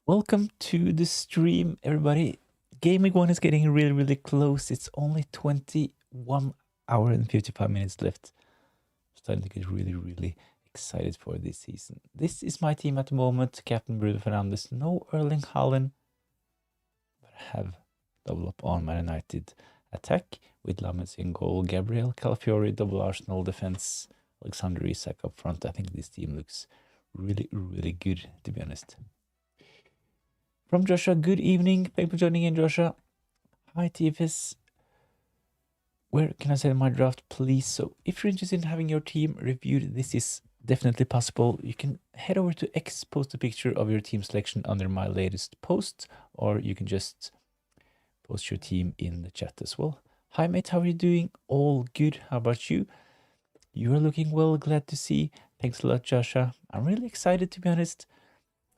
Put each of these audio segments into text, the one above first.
Welcome to the stream, everybody. Game week 1 is getting really close. It's only 21 hours and 55 minutes left. I'm starting to get really excited for this season. This is my team at the moment. Captain Bruno Fernandes, no Erling Haaland, but I have double up on Man United attack with Lammers in goal, Gabriel Calafiori, double Arsenal defense, Alexander Isak up front. I think this team looks really good, to be honest. From Joshua, good evening. Thanks for joining in, Joshua. Hi, TFS. Where can I send my draft, please? So if you're interested in having your team reviewed, this is definitely possible. You can head over to X, post a picture of your team selection under my latest post, or you can just post your team in the chat as well. Hi, mate. How are you doing? All good. How about you? You are looking well. Glad to see. Thanks a lot, Joshua. I'm really excited, to be honest.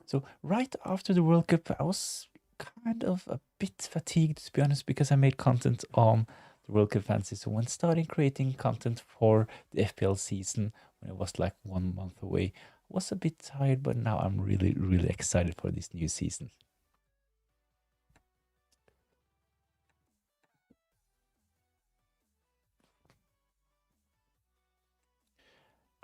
So right after the World Cup, I was kind of a bit fatigued, to be honest, because I made content on the World Cup fantasy. So when starting creating content for the FPL season, when it was like 1 month away, I was a bit tired, but now I'm really excited for this new season.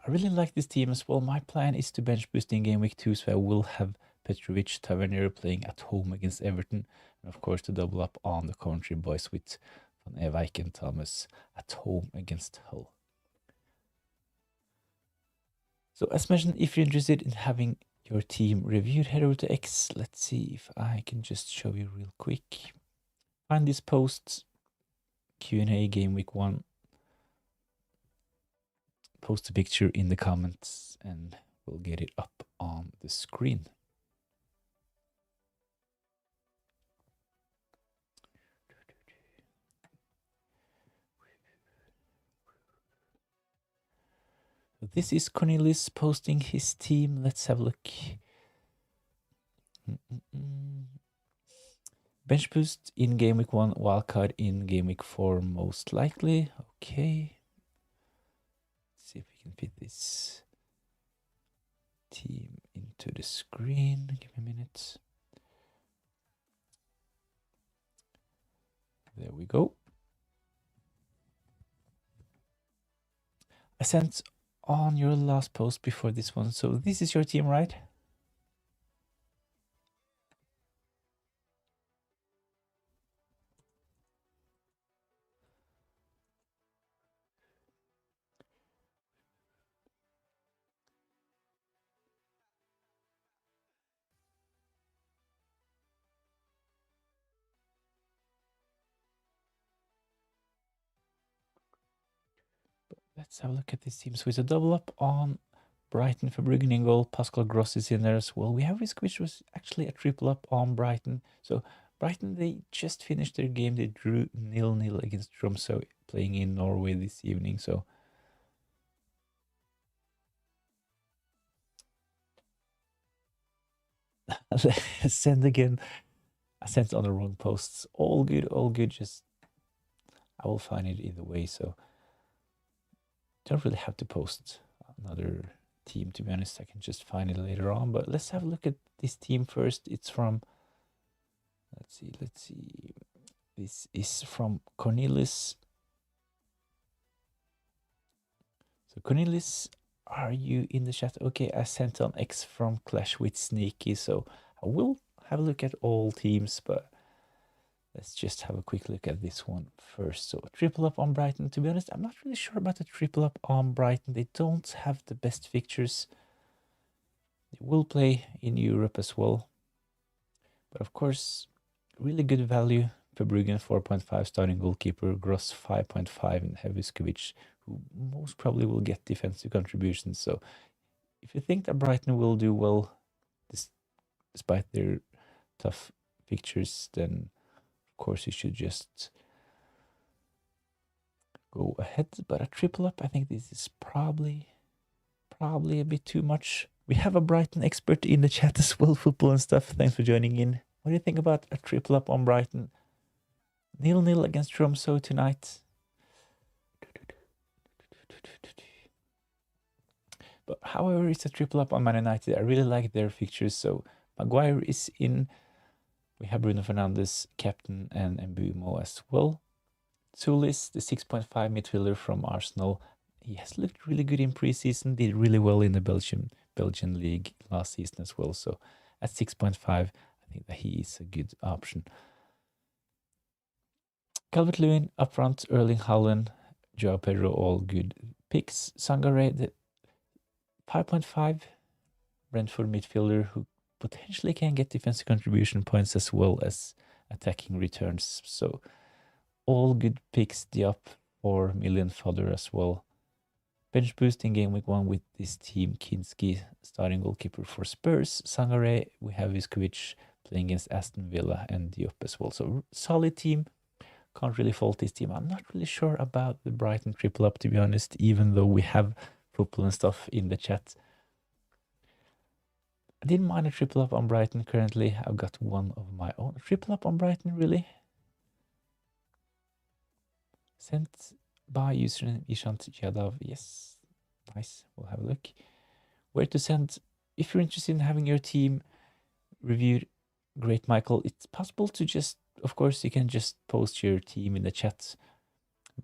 I really like this team as well. My plan is to bench boost in game week 2, so I will have Petrovic, Tavernier playing at home against Everton, and of course to double up on the Coventry boys with Van Ewijk and Thomas at home against Hull. So as mentioned, if you're interested in having your team reviewed, head over to X. Let's see if I can just show you real quick. Find this post, Q&A game week 1. Post a picture in the comments and we'll get it up on the screen. This is Cornelius posting his team. Let's have a look. Bench boost in game week 1, wildcard in game week 4 most likely. Okay. Let's see if we can fit this team into the screen. Give me a minute. There we go. I sent on your last post before this one. So this is your team, right? Let's have a look at this team. So it's a double up on Brighton for Bruggen in goal. Pascal Gross is in there as well. We have Risk, which was actually a triple up on Brighton. So Brighton, they just finished their game. They drew 0-0 against Tromsø, playing in Norway this evening. So send again. I sent on the wrong posts. All good. Just I will find it either way. So don't really have to post another team, to be honest. I can just find it later on. But let's have a look at this team first. It's from, let's see. This is from Cornelius. So Cornelius, are you in the chat? Okay, I sent on X from Clash with Sneaky. So I will have a look at all teams, but let's just have a quick look at this one first. So triple up on Brighton. To be honest, I'm not really sure about the triple up on Brighton. They don't have the best fixtures. They will play in Europe as well. But of course, really good value for Bruggen, 4.5 starting goalkeeper, Gross 5.5, and Heviskovic, who most probably will get defensive contributions. So if you think that Brighton will do well despite their tough fixtures, then of course you should just go ahead. But a triple up, I think this is probably a bit too much. We have a Brighton expert in the chat as well, football and stuff. Thanks for joining in. What do you think about a triple up on Brighton? 0-0 against Tromsø tonight. But however, it's a triple up on Man United. I really like their fixtures. So Maguire is in. We have Bruno Fernandes, captain, and Mbumo as well. Zulis, the 6.5 midfielder from Arsenal. He has looked really good in preseason, did really well in the Belgian league last season as well. So at 6.5, I think that he is a good option. Calvert-Lewin up front, Erling Haaland, Joao Pedro, all good picks. Sangare, the 5.5 Brentford midfielder who potentially can get defensive contribution points as well as attacking returns. So all good picks. Diop, 4 million fodder as well. Bench boost in game week 1 with this team. Kinski, starting goalkeeper for Spurs. Sangare, we have Iskovic playing against Aston Villa, and Diop as well. So solid team. Can't really fault this team. I'm not really sure about the Brighton triple up, to be honest, even though we have football and stuff in the chat. I didn't mind a triple up on Brighton currently. I've got one of my own. Triple up on Brighton, really? Sent by username Ishant Yadav. Yes, nice. We'll have a look. Where to send? If you're interested in having your team reviewed, great, Michael. It's possible to just, of course, you can just post your team in the chat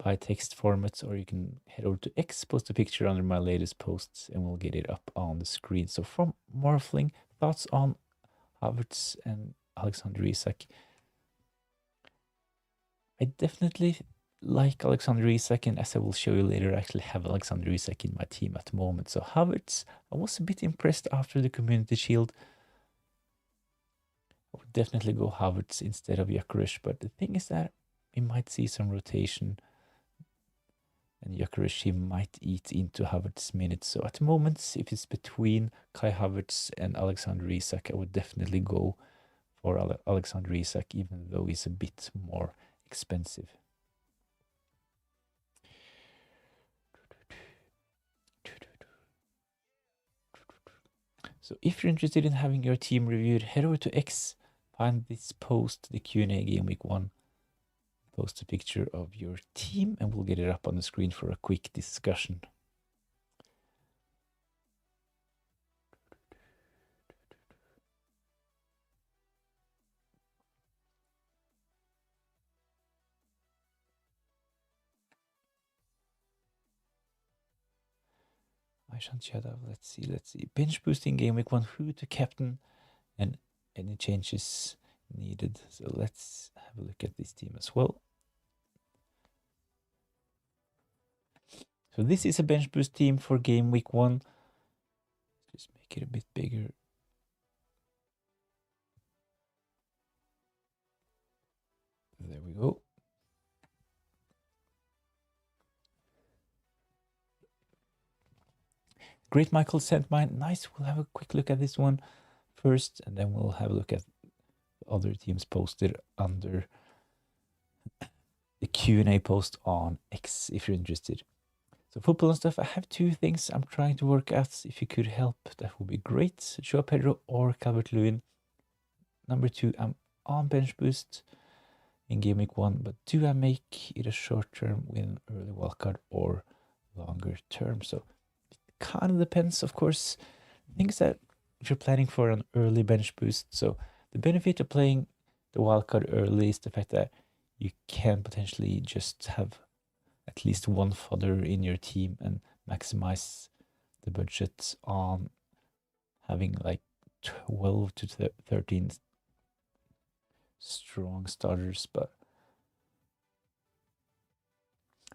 by text formats, or you can head over to X, post a picture under my latest posts, and we'll get it up on the screen. So from Morphling, thoughts on Havertz and Alexander Isak? I definitely like Alexander Isak, and as I will show you later, I actually have Alexander Isak in my team at the moment. So Havertz, I was a bit impressed after the Community Shield. I would definitely go Havertz instead of Gyökeres, but the thing is that we might see some rotation, and Gyökeres, he might eat into Havertz's minutes. So at the moment, if it's between Kai Havertz and Alexander Isak, I would definitely go for Alexander Isak, even though he's a bit more expensive. So if you're interested in having your team reviewed, head over to X, find this post, the Q&A game week 1. Post a picture of your team, and we'll get it up on the screen for a quick discussion. Let's see. Bench boosting game week 1, who to captain, and any changes needed. So let's have a look at this team as well. So this is a bench boost team for game week 1. Just make it a bit bigger. There we go. Great, Michael sent mine. Nice. We'll have a quick look at this one first, and then we'll have a look at other teams posted under the Q&A post on X if you're interested. So football and stuff, I have 2 things I'm trying to work at. If you could help, that would be great. Joao Pedro or Calvert-Lewin. Number 2, I'm on bench boost in game week 1, but do I make it a short term with early wildcard or longer term? So kind of depends, of course. Things that if you're planning for an early bench boost, so the benefit of playing the wildcard early is the fact that you can potentially just have at least one fodder in your team and maximize the budget on having like 12 to 13 strong starters. But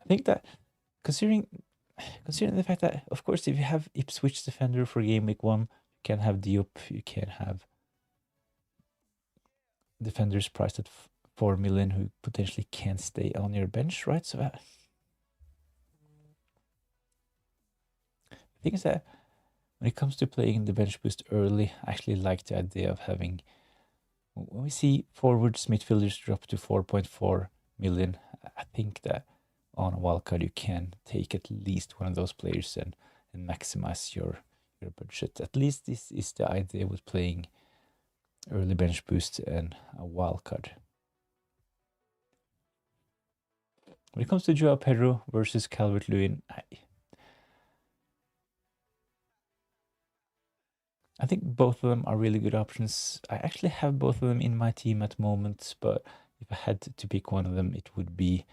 I think that considering the fact that, of course, if you have Ipswich defender for game week 1, you can have Diop, you can have defenders priced at 4 million who potentially can stay on your bench, right? So the thing is that when it comes to playing the bench boost early, I actually like the idea of having, when we see forwards, midfielders drop to 4.4 million, I think that on a wildcard you can take at least one of those players and maximize your budget. At least this is the idea with playing early bench boost and a wildcard. When it comes to Joao Pedro versus Calvert-Lewin, I think both of them are really good options. I actually have both of them in my team at the moment, but if I had to pick one of them, it would be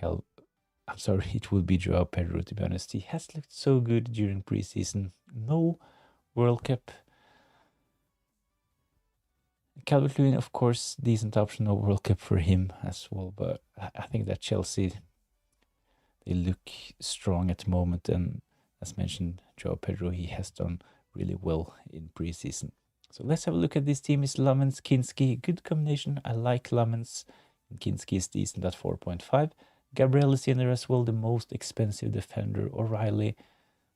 it would be Joao Pedro, to be honest. He has looked so good during preseason. No World Cup. Calvert-Lewin, of course, decent option, no World Cup for him as well, but I think that Chelsea, they look strong at the moment, and as mentioned, Joao Pedro, he has done really well in preseason. So let's have a look at this team. Is Lammens, Kinski, good combination. I like Lammens, and Kinski is decent at 4.5. Gabriel is in there as well, the most expensive defender. O'Reilly.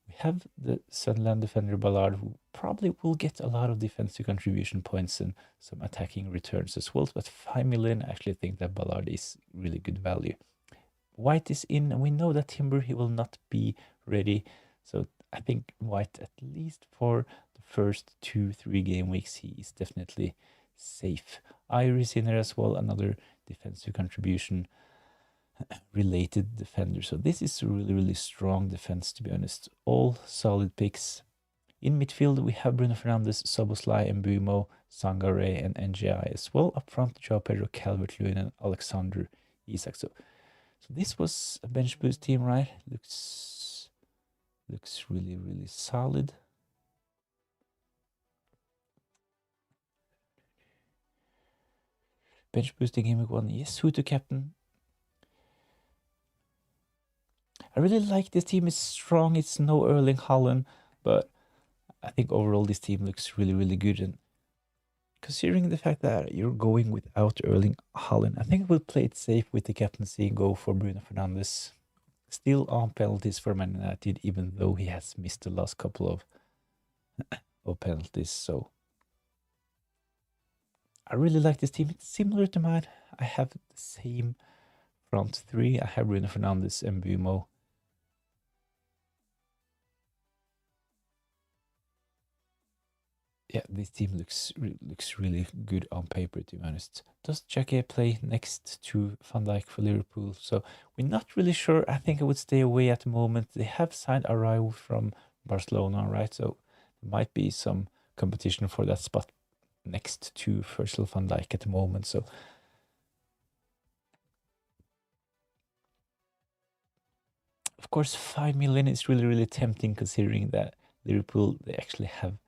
We have the Sunderland defender Ballard, who probably will get a lot of defensive contribution points and some attacking returns as well. But 5 million, I actually think that Ballard is really good value. White is in, and we know that Timber, he will not be ready. So I think White, at least for the first 2-3 game weeks, he is definitely safe. Iris in there as well, another defensive contribution related defender. So this is a really, really strong defense, to be honest. All solid picks. In midfield, we have Bruno Fernandes, Szoboszlai, Mbeumo, Sangare, and NGI as well. Up front, Joao Pedro, Calvert-Lewin, and Alexander Isak. So this was a bench boost team, right? Looks really, really solid. Bench boosting game week 1. Yes, who to captain? I really like this team. It's strong. It's no Erling Haaland, but I think overall this team looks really, really good. And considering the fact that you're going without Erling Haaland, I think we'll play it safe with the captaincy and go for Bruno Fernandes. Still on penalties for Man United, even though he has missed the last couple of penalties. So I really like this team. It's similar to mine. I have the same front three. I have Bruno Fernandes and Mbeumo. Yeah, this team looks really good on paper, to be honest. Does Xhaka play next to Van Dijk for Liverpool? So we're not really sure. I think I would stay away at the moment. They have signed Araujo from Barcelona, right? So there might be some competition for that spot next to Virgil van Dijk at the moment. So of course, 5 million is really, really tempting, considering that Liverpool, they actually have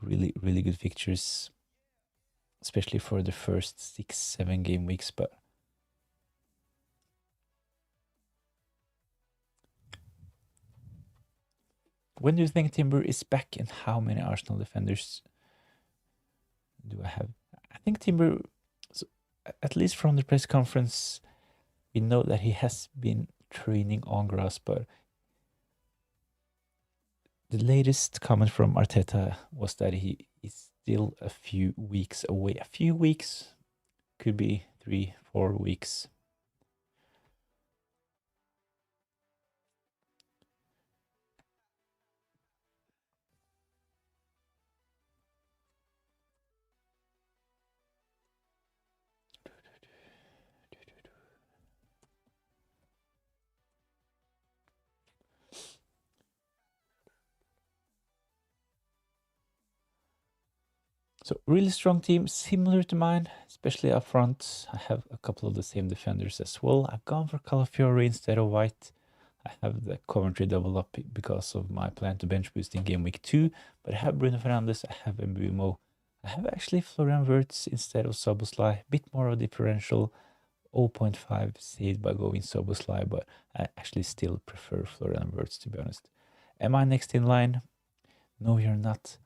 really, really good fixtures, especially for the first 6-7 game weeks. But when do you think Timber is back, and how many Arsenal defenders do I have? I think Timber, so at least from the press conference, we know that he has been training on grass, but the latest comment from Arteta was that he is still a few weeks away. A few weeks, could be 3-4 weeks. So really strong team, similar to mine, especially up front. I have a couple of the same defenders as well. I've gone for Calafiori instead of White. I have the Coventry double up because of my plan to bench boost in game week 2. But I have Bruno Fernandes, I have Mbeumo. I have actually Florian Wirtz instead of Szoboszlai. A bit more of a differential. 0.5 saved by going Szoboszlai, but I actually still prefer Florian Wirtz, to be honest. Am I next in line? No, you're not.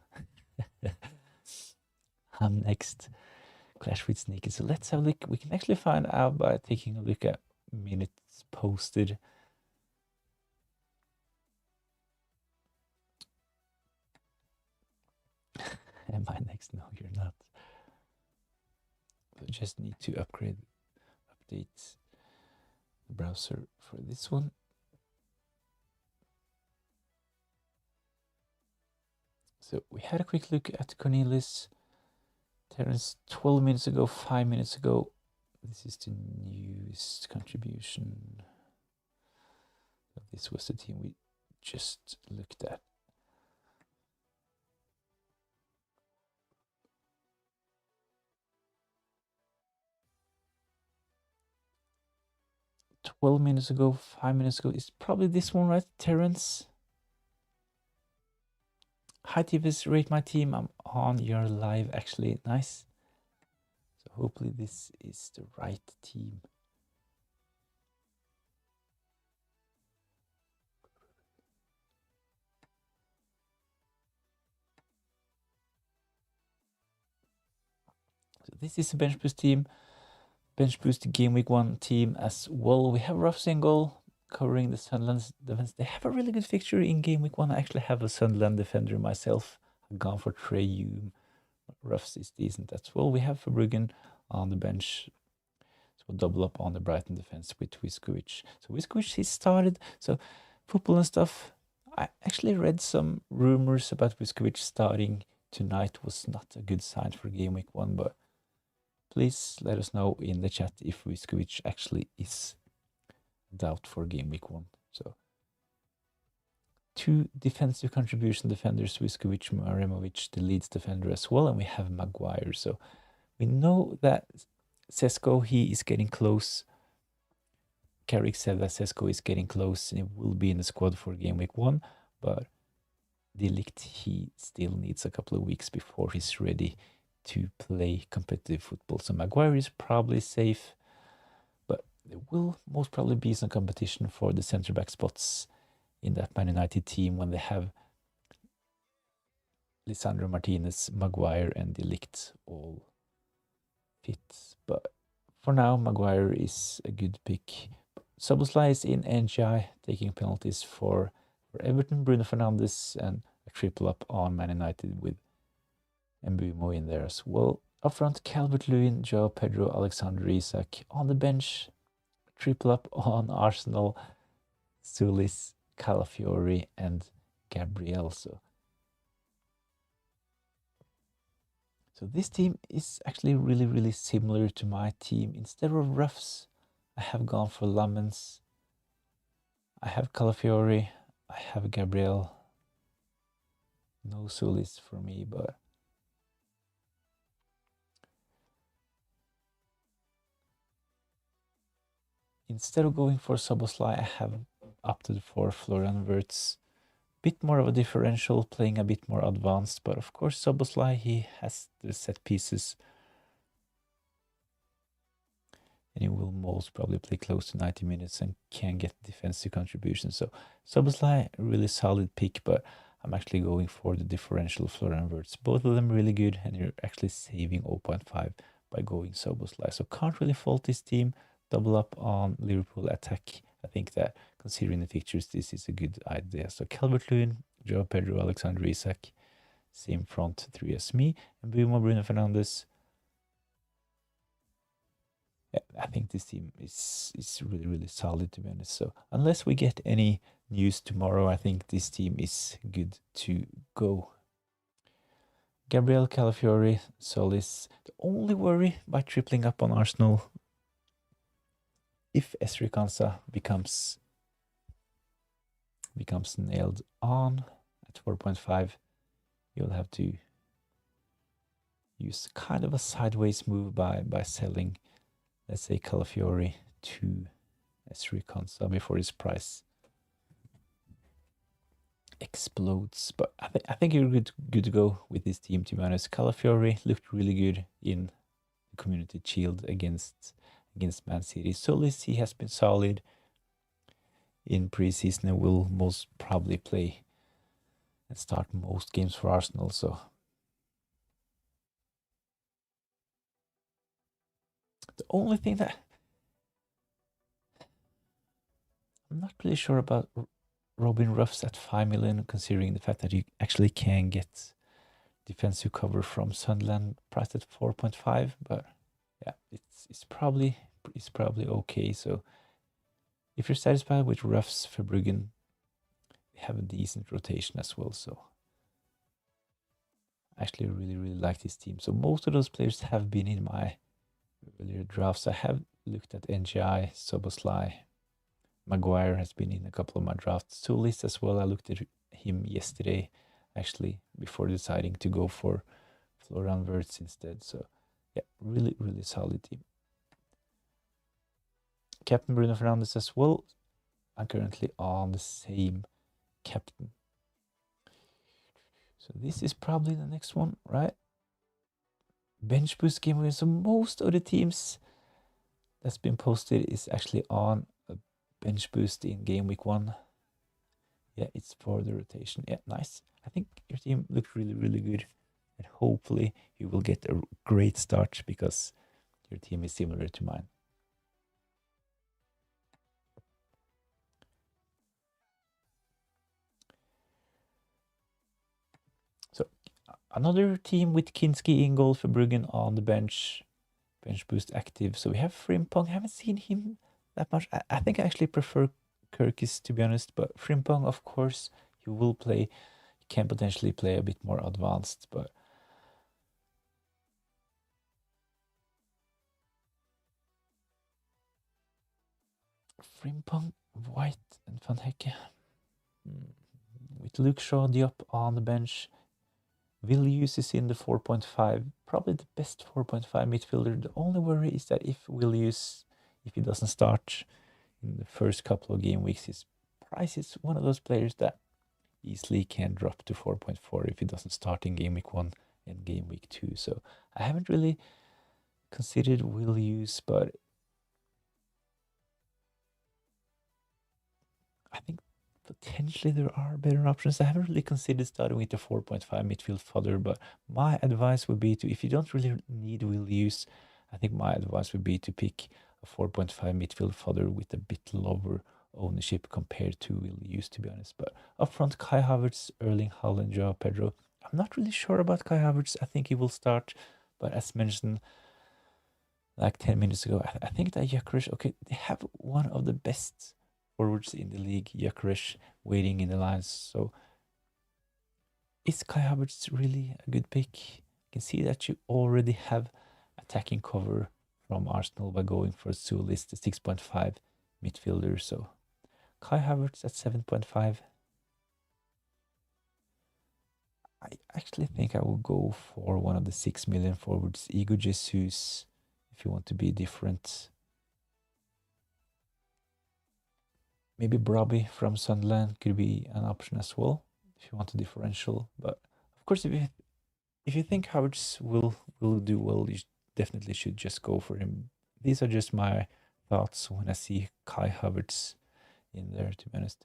I'm next. Clash with Sneaky. So let's have a look. We can actually find out by taking a look at minutes posted. Am I next? No, you're not. I just need to update the browser for this one. So we had a quick look at Cornelis. Terence 12 minutes ago, 5 minutes ago. This is the newest contribution. This was the team we just looked at. 12 minutes ago, 5 minutes ago. It's probably this one, right? Terrence. Hi, Tivus, rate my team. I'm on your live, actually. Nice. So hopefully this is the right team. So this is a bench boost team. Bench boost game week 1 team as well. We have Rough Single covering the Sunderland defense. They have a really good fixture in game week 1. I actually have a Sunderland defender myself. I've gone for Trey Hume. Roughs is decent as well. We have Verbruggen on the bench. So we'll double up on the Brighton defense with Wiskovic. So Wiskovic, he started. So football and stuff. I actually read some rumors about Wiskovic starting tonight was not a good sign for game week 1, but please let us know in the chat if Wiskovic actually is doubt for game week 1. So 2 defensive contribution defenders, Wiskovic, Maremovic, the Leeds defender as well, and we have Maguire. So we know that Sesko, he is getting close. Carrick said that Sesko is getting close and he will be in the squad for game week 1, but De Ligt, he still needs a couple of weeks before he's ready to play competitive football. So Maguire is probably safe, but there will most probably be some competition for the centre-back spots in that Man United team when they have Lisandro Martinez, Maguire and De Ligt all fit. But for now, Maguire is a good pick. Szoboszlai is in NGI, taking penalties for Everton, Bruno Fernandes, and a triple up on Man United with Mbumo in there as well. Up front, Calvert-Lewin, Joao Pedro, Alexander Isak. On the bench, triple up on Arsenal, Sulis, Calafiori, and Gabriel. So this team is actually really, really similar to my team. Instead of Roughs, I have gone for Lamens. I have Calafiori. I have Gabriel. No Sulis for me, but instead of going for Szoboszlai, I have opted for Florian Wirtz. Bit more of a differential, playing a bit more advanced, but of course Szoboszlai, he has the set pieces and he will most probably play close to 90 minutes and can get defensive contributions. So Szoboszlai, a really solid pick, but I'm actually going for the differential Florian Wirtz. Both of them really good, and you're actually saving 0.5 by going Szoboszlai. So can't really fault this team. Double up on Liverpool attack. I think that considering the fixtures, this is a good idea. So Calvert-Lewin, Joao Pedro, Alexander Isak, same front 3 as me, and Bruno Fernandes. Yeah, I think this team is really, really solid, to be honest. So unless we get any news tomorrow, I think this team is good to go. Gabriel, Calafiori, Solis. The only worry by tripling up on Arsenal, if Esri Konsa becomes nailed on at 4.5, you'll have to use kind of a sideways move by selling, let's say, Calafiori to Esri Konsa before his price explodes. But I think you're good to go with this team, to be honest. Calafiori looked really good in the Community Shield against Man City. Solis, he has been solid in preseason and will most probably play and start most games for Arsenal. So the only thing that I'm not really sure about Robin Ruffs at 5 million, considering the fact that you actually can get defensive cover from Sunderland priced at 4.5, but yeah, it's probably okay. So if you're satisfied with Ruffs, Verbruggen, they have a decent rotation as well. So I actually really like this team. So most of those players have been in my earlier drafts. I have looked at NGI, Szoboszlai, Maguire has been in a couple of my drafts. Solis as well. I looked at him yesterday, actually, before deciding to go for Florian Wirtz instead. So yeah, really solid team. captain Bruno Fernandes as well. I'm currently on the same captain. So this is probably the next one, right? Bench boost game week. So most of the teams that's been posted is actually on a bench boost in game week 1. Yeah, it's for the rotation. Yeah, nice. I think your team looked really, really good. And hopefully you will get a great start because your team is similar to mine. So another team with Kinski in goal for Bruggen on the bench. Bench boost active. So we have Frimpong. I haven't seen him that much. I think I actually prefer Kirkis, to be honest. But Frimpong, of course, he will play. He can potentially play a bit more advanced. But Frimpong, White, and Van Hecke. With Luke Shaw, Diop on the bench. Willius is in the 4.5. Probably the best 4.5 midfielder. The only worry is that if Willius, if he doesn't start in the first couple of game weeks, his price is one of those players that easily can drop to 4.4 if he doesn't start in game week 1 and game week 2. So I haven't really considered Willius, but I think potentially there are better options. I haven't really considered starting with the 4.5 midfield fodder, but my advice would be to, if you don't really need Willius, I think my advice would be to pick a 4.5 midfield fodder with a bit lower ownership compared to Willius, to be honest. But up front, Kai Havertz, Erling Haaland, Joao Pedro. I'm not really sure about Kai Havertz. I think he will start, but as mentioned like 10 minutes ago, I think that Gyökeres, okay, they have one of the best forwards in the league, Gyökeres, waiting in the lines. So is Kai Havertz really a good pick? You can see that you already have attacking cover from Arsenal by going for Zulis, the 6.5 midfielder. So Kai Havertz at 7.5. I actually think I will go for one of the 6 million forwards, Igor Jesus, if you want to be different. Maybe Brobby from Sunderland could be an option as well, if you want a differential. But of course, if you think Havertz will do well, you definitely should just go for him. These are just my thoughts when I see Kai Havertz in there, to be honest.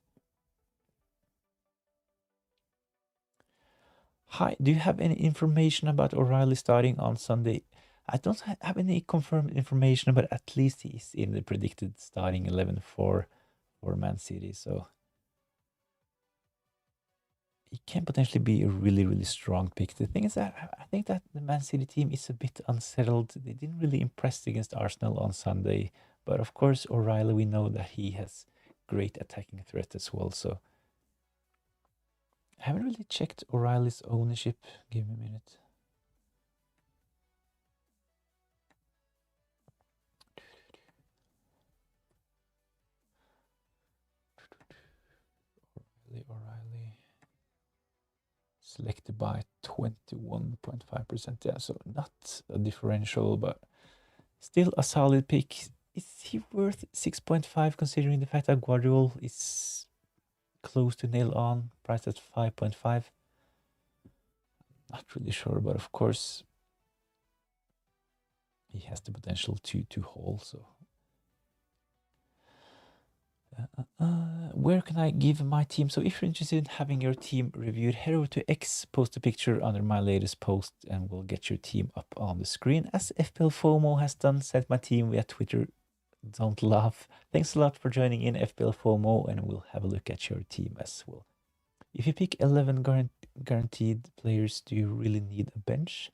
Hi, do you have any information about O'Reilly starting on Sunday? I don't have any confirmed information, but at least he's in the predicted starting 11 for Man City. So he can potentially be a really, really strong pick. The thing is that I think that the Man City team is a bit unsettled. They didn't really impress against Arsenal on Sunday. But of course, O'Reilly, we know that he has great attacking threat as well. So I haven't really checked O'Reilly's ownership. Give me a minute. O'Reilly. Selected by 21.5%. Yeah, so not a differential, but still a solid pick. Is he worth 6.5 considering the fact that Guardiola is close to nail on, priced at 5.5? Not really sure, but of course he has the potential to haul. So where can I give my team? So if you're interested in having your team reviewed, head over to X, post a picture under my latest post, and we'll get your team up on the screen, as FPL FOMO has done. Sent my team via Twitter. Don't laugh. Thanks a lot for joining in, FPL FOMO, and we'll have a look at your team as well. If you pick 11 guaranteed players, do you really need a bench?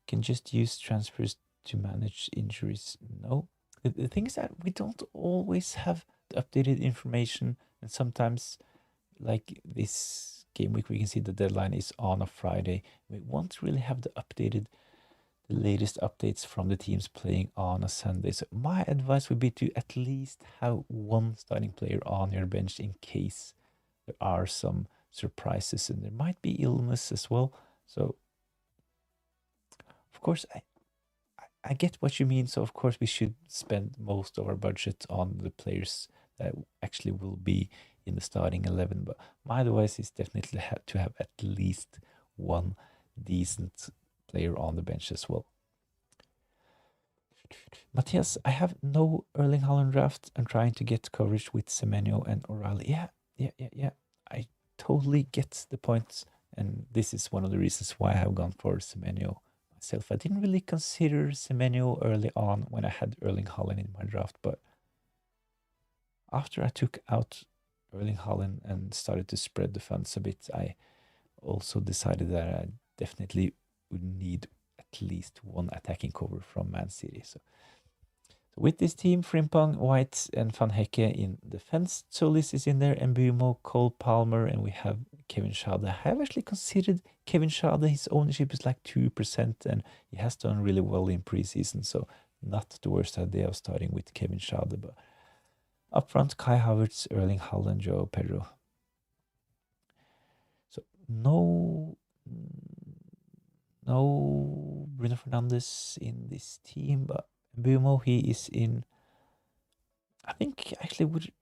Can just use transfers to manage injuries? No. The thing is that we don't always have the updated information, and sometimes, like this game week, we can see the deadline is on a Friday. We won't really have the latest updates from the teams playing on a Sunday. So my advice would be to at least have one starting player on your bench in case there are some surprises, and there might be illness as well. So of course, I get what you mean. So of course we should spend most of our budget on the players that actually will be in the starting 11. But my advice is definitely to have at least one decent player on the bench as well. Matthias, I have no Erling Haaland draft. I'm trying to get coverage with Semenyo and O'Reilly. Yeah. I totally get the point. And this is one of the reasons why I have gone for Semenyo myself. I didn't really consider Semenyo early on when I had Erling Haaland in my draft. But after I took out Erling Haaland and started to spread the funds a bit, I also decided that I definitely would need at least one attacking cover from Man City. So with this team, Frimpong, White, and Van Hecke in defense. Solis is in there, Mbumo, Cole Palmer, and we have Kevin Schade. I have actually considered Kevin Schade. His ownership is like 2%, and he has done really well in preseason, so not the worst idea of starting with Kevin Schade. But up front, Kai Havertz, Erling Haaland, Joao Pedro. So no Bruno Fernandes in this team, but Mbumo, he is in. I think actually would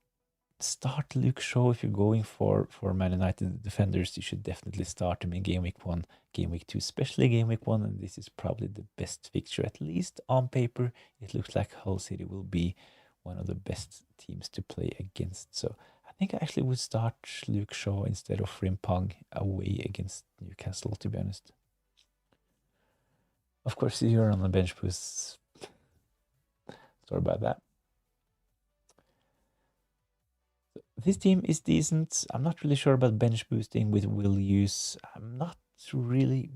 start Luke Shaw if you're going for Man United defenders. You should definitely start him in game week 1, game week 2, especially game week 1, and this is probably the best fixture, at least on paper. It looks like Hull City will be one of the best teams to play against. So I think I actually would start Luke Shaw instead of Frimpong away against Newcastle, to be honest. Of course, you're on the bench boost. Sorry about that. This team is decent. I'm not really sure about bench boosting with Will Use. I'm not really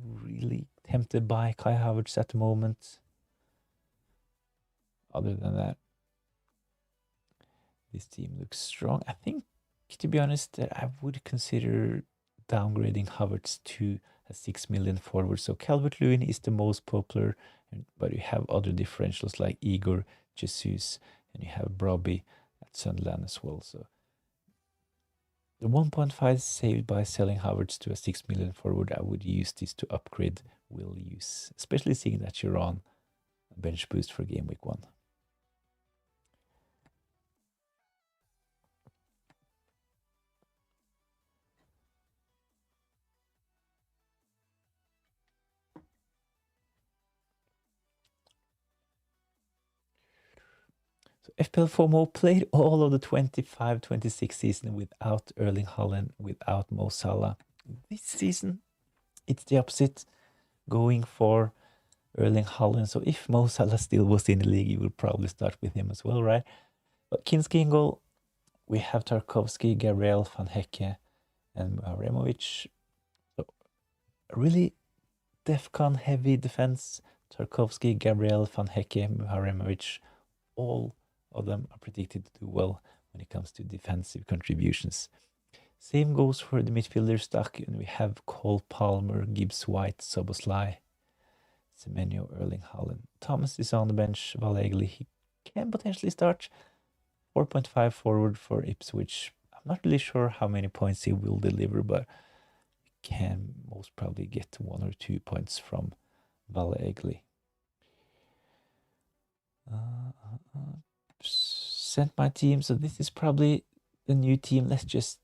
tempted by Kai Havertz at the moment. Other than that, this team looks strong. I think, to be honest, that I would consider downgrading Havertz to a 6 million forward. So Calvert-Lewin is the most popular, but you have other differentials like Igor, Jesus, and you have Brobbey at Sunderland as well. So the 1.5 saved by selling Havertz to a 6 million forward, I would use this to upgrade Will Use, especially seeing that you're on a bench boost for game week 1. So FPL FOMO played all of the 25-26 season without Erling Haaland, without Mo Salah. This season, it's the opposite, going for Erling Haaland. So if Mo Salah still was in the league, you would probably start with him as well, right? But Kinski in goal, we have Tarkovsky, Gabriel, Van Hecke, and Muharemovic. So really DEFCON heavy defense. Tarkovsky, Gabriel, Van Hecke, Muharemovic, all of them are predicted to do well when it comes to defensive contributions. Same goes for the midfielder stock, and we have Cole Palmer, Gibbs White, Soboslai, Semenyo, Erling Haaland. Thomas is on the bench. Valegli, he can potentially start. 4.5 forward for Ipswich. I'm not really sure how many points he will deliver, but you can most probably get 1 or 2 points from Valegli. Sent my team, so this is probably the new team. Let's just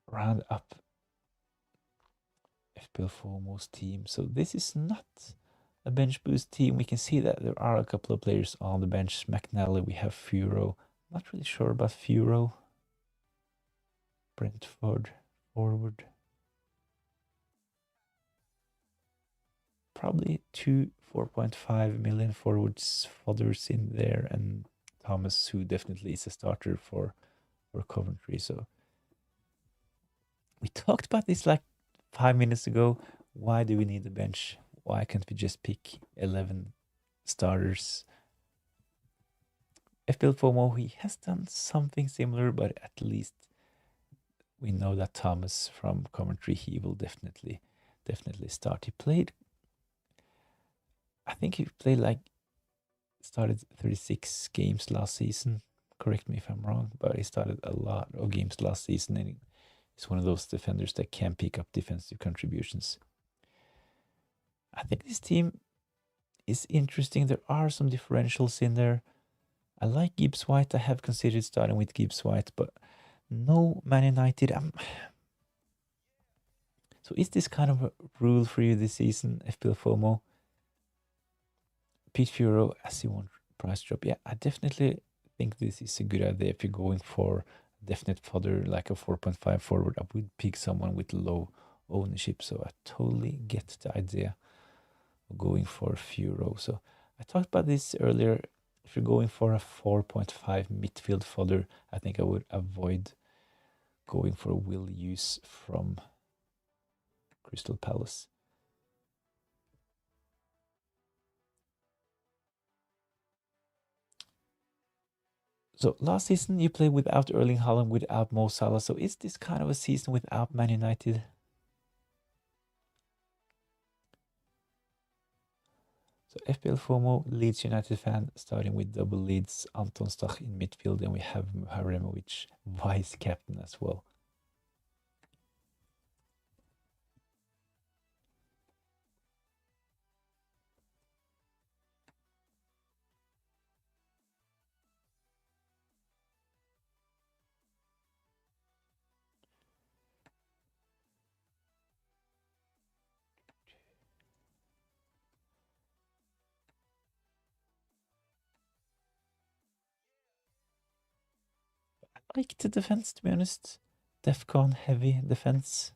round up FPL FOMO's team. So this is not a bench boost team. We can see that there are a couple of players on the bench. McNally, we have Furo. Not really sure about Furo. Brentford forward. Probably 4.5 million forwards, fodders in there, and Thomas, who definitely is a starter for Coventry. So we talked about this like 5 minutes ago. Why do we need a bench? Why can't we just pick 11 starters? FPL FOMO, he has done something similar, but at least we know that Thomas from Coventry, he will definitely start. He played, I think he played like, started 36 games last season. Correct me if I'm wrong, but he started a lot of games last season, and he's one of those defenders that can pick up defensive contributions. I think this team is interesting. There are some differentials in there. I like Gibbs White. I have considered starting with Gibbs White, but no Man United. So is this kind of a rule for you this season, FPL FOMO? Pete Furo, as you want price drop. Yeah, I definitely think this is a good idea if you're going for definite fodder like a 4.5 forward. I would pick someone with low ownership, so I totally get the idea of going for Furo. So I talked about this earlier. If you're going for a 4.5 midfield fodder, I think I would avoid going for Will Use from Crystal Palace. So last season you played without Erling Haaland, without Mo Salah. So is this kind of a season without Man United? So FPL FOMO, Leeds United fan, starting with double leads, Anton Stach in midfield, and we have Muharemovic vice captain as well. I like the defense, to be honest. Defcon heavy defense.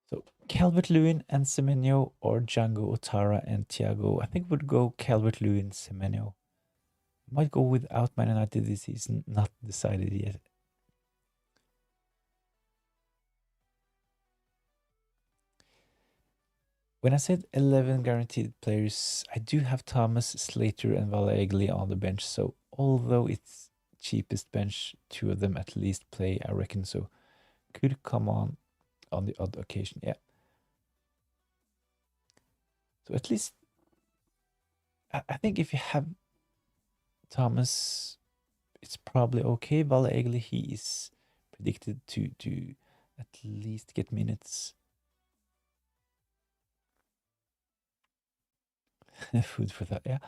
So Calvert-Lewin and Semenyo, or Django Otara and Thiago. I think would go Calvert-Lewin, Semenyo. Might go without Man United this season, not decided yet. When I said 11 guaranteed players, I do have Thomas, Slater, and Valle on the bench. So although it's cheapest bench, two of them at least play, I reckon. So could come on the odd occasion. Yeah. So at least I think if you have Thomas, it's probably okay. Valle he is predicted to at least get minutes. Food for that, yeah.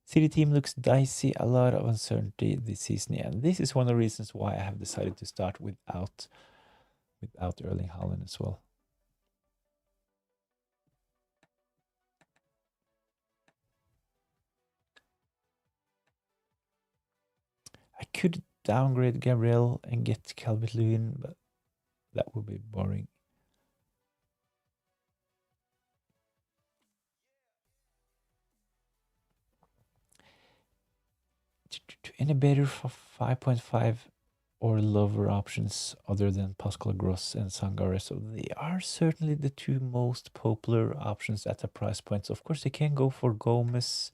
City team looks dicey, a lot of uncertainty this season. Yeah, and this is one of the reasons why I have decided to start without Erling Haaland as well. I could downgrade Gabriel and get Calvert-Lewin, but that would be boring. Any better for 5.5 or lower options other than Pascal Gross and Sangare? So they are certainly the two most popular options at the price points. Of course, they can go for Gomez.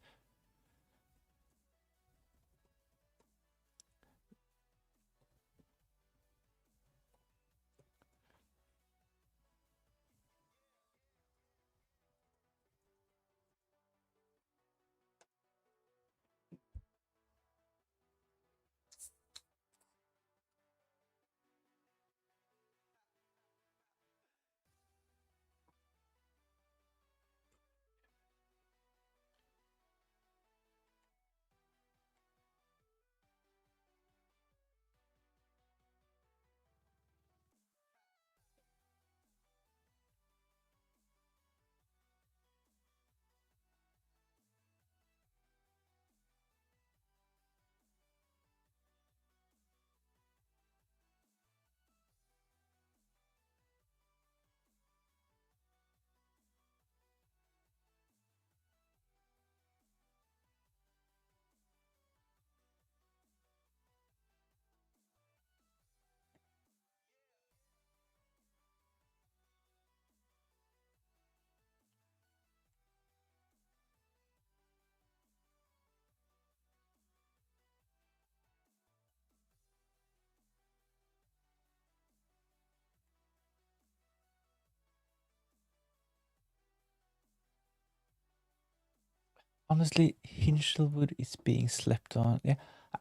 Honestly, Hinchelwood is being slept on. Yeah, I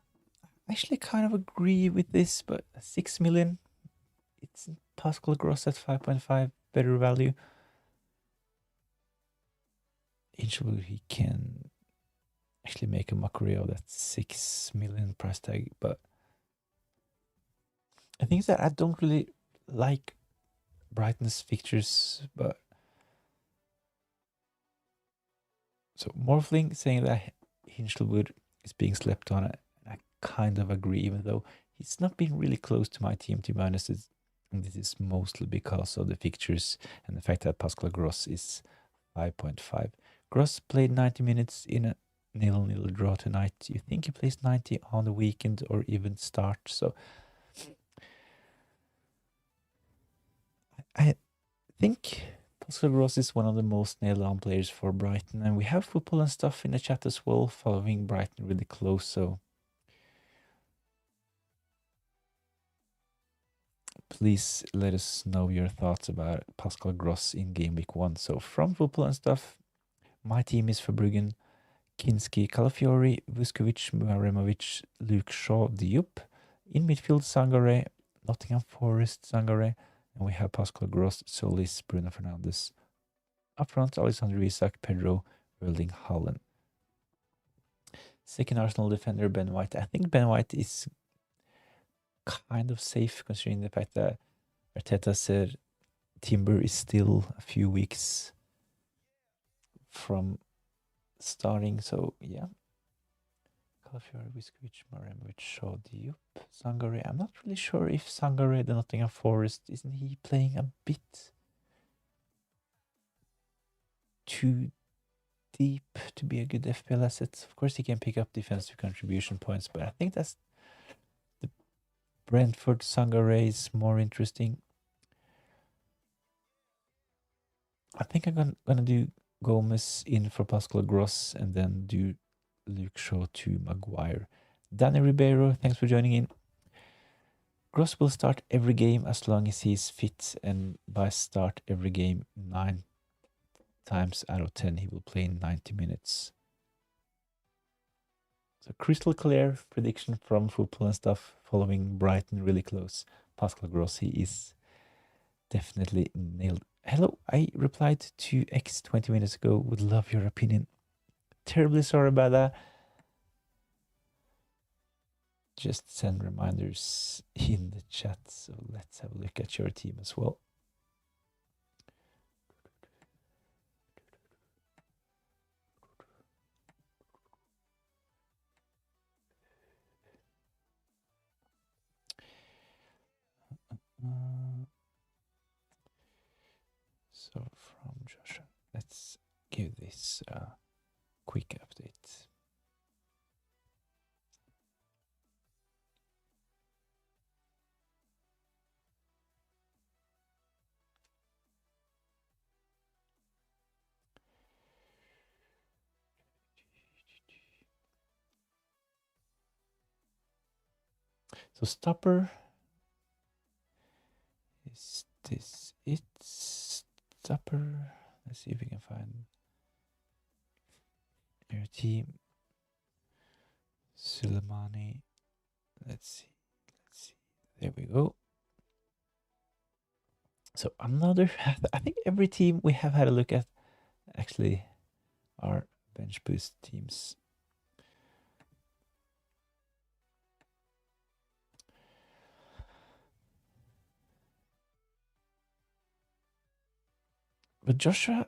actually kind of agree with this, but 6 million, it's Pascal Gross at 5.5, better value. Hinchelwood, he can actually make a mockery of that 6 million price tag, but I think that I don't really like Brighton's fixtures, but so Morphling saying that Hinchelwood is being slept on, I kind of agree, even though he's not been really close to my team, to be honest. And this is mostly because of the fixtures and the fact that Pascal Gross is 5.5. Gross played 90 minutes in a 0-0 draw tonight. You think he plays 90 on the weekend or even start? So I think Pascal Gross is one of the most nailed-on players for Brighton, and we have football and stuff in the chat as well, following Brighton really close. So please let us know your thoughts about Pascal Gross in game week 1. So from football and stuff, my team is Verbruggen, Kinski, Calafiori, Vuskovic, Muaremovic, Luke Shaw, Diop. In midfield, Sangare, Nottingham Forest, Sangare, and we have Pascal Gross, Solis, Bruno Fernandes. Up front, Alexander Isak, Pedro, Erling Haaland. Second Arsenal defender, Ben White. I think Ben White is kind of safe considering the fact that Arteta said Timber is still a few weeks from starting. So yeah, Calafiori, Vuskovic, Muaremovic, Shaw, Diop, Sangare. I'm not really sure if Sangare, the Nottingham Forest, isn't he playing a bit too deep to be a good FPL asset? Of course, he can pick up defensive contribution points, but I think that's the Brentford Sangare is more interesting. I think I'm gonna do Gomez in for Pascal Gross and then do Luke Shaw to Maguire. Danny Ribeiro, thanks for joining in. Gross will start every game as long as he's fit, and by start every game 9 times out of 10 he will play in 90 minutes. So crystal clear prediction from football and stuff, following Brighton really close. Pascal Gross, he is definitely nailed. Hello, I replied to X 20 minutes ago. Would love your opinion. Terribly sorry about that. Just send reminders in the chat. So let's have a look at your team as well. So from Joshua, let's give this a quick update. So stopper, is this it? Stopper, let's see if we can find your team. Suleimani, let's see, there we go. So another, I think every team we have had a look at actually are bench boost teams. But Joshua,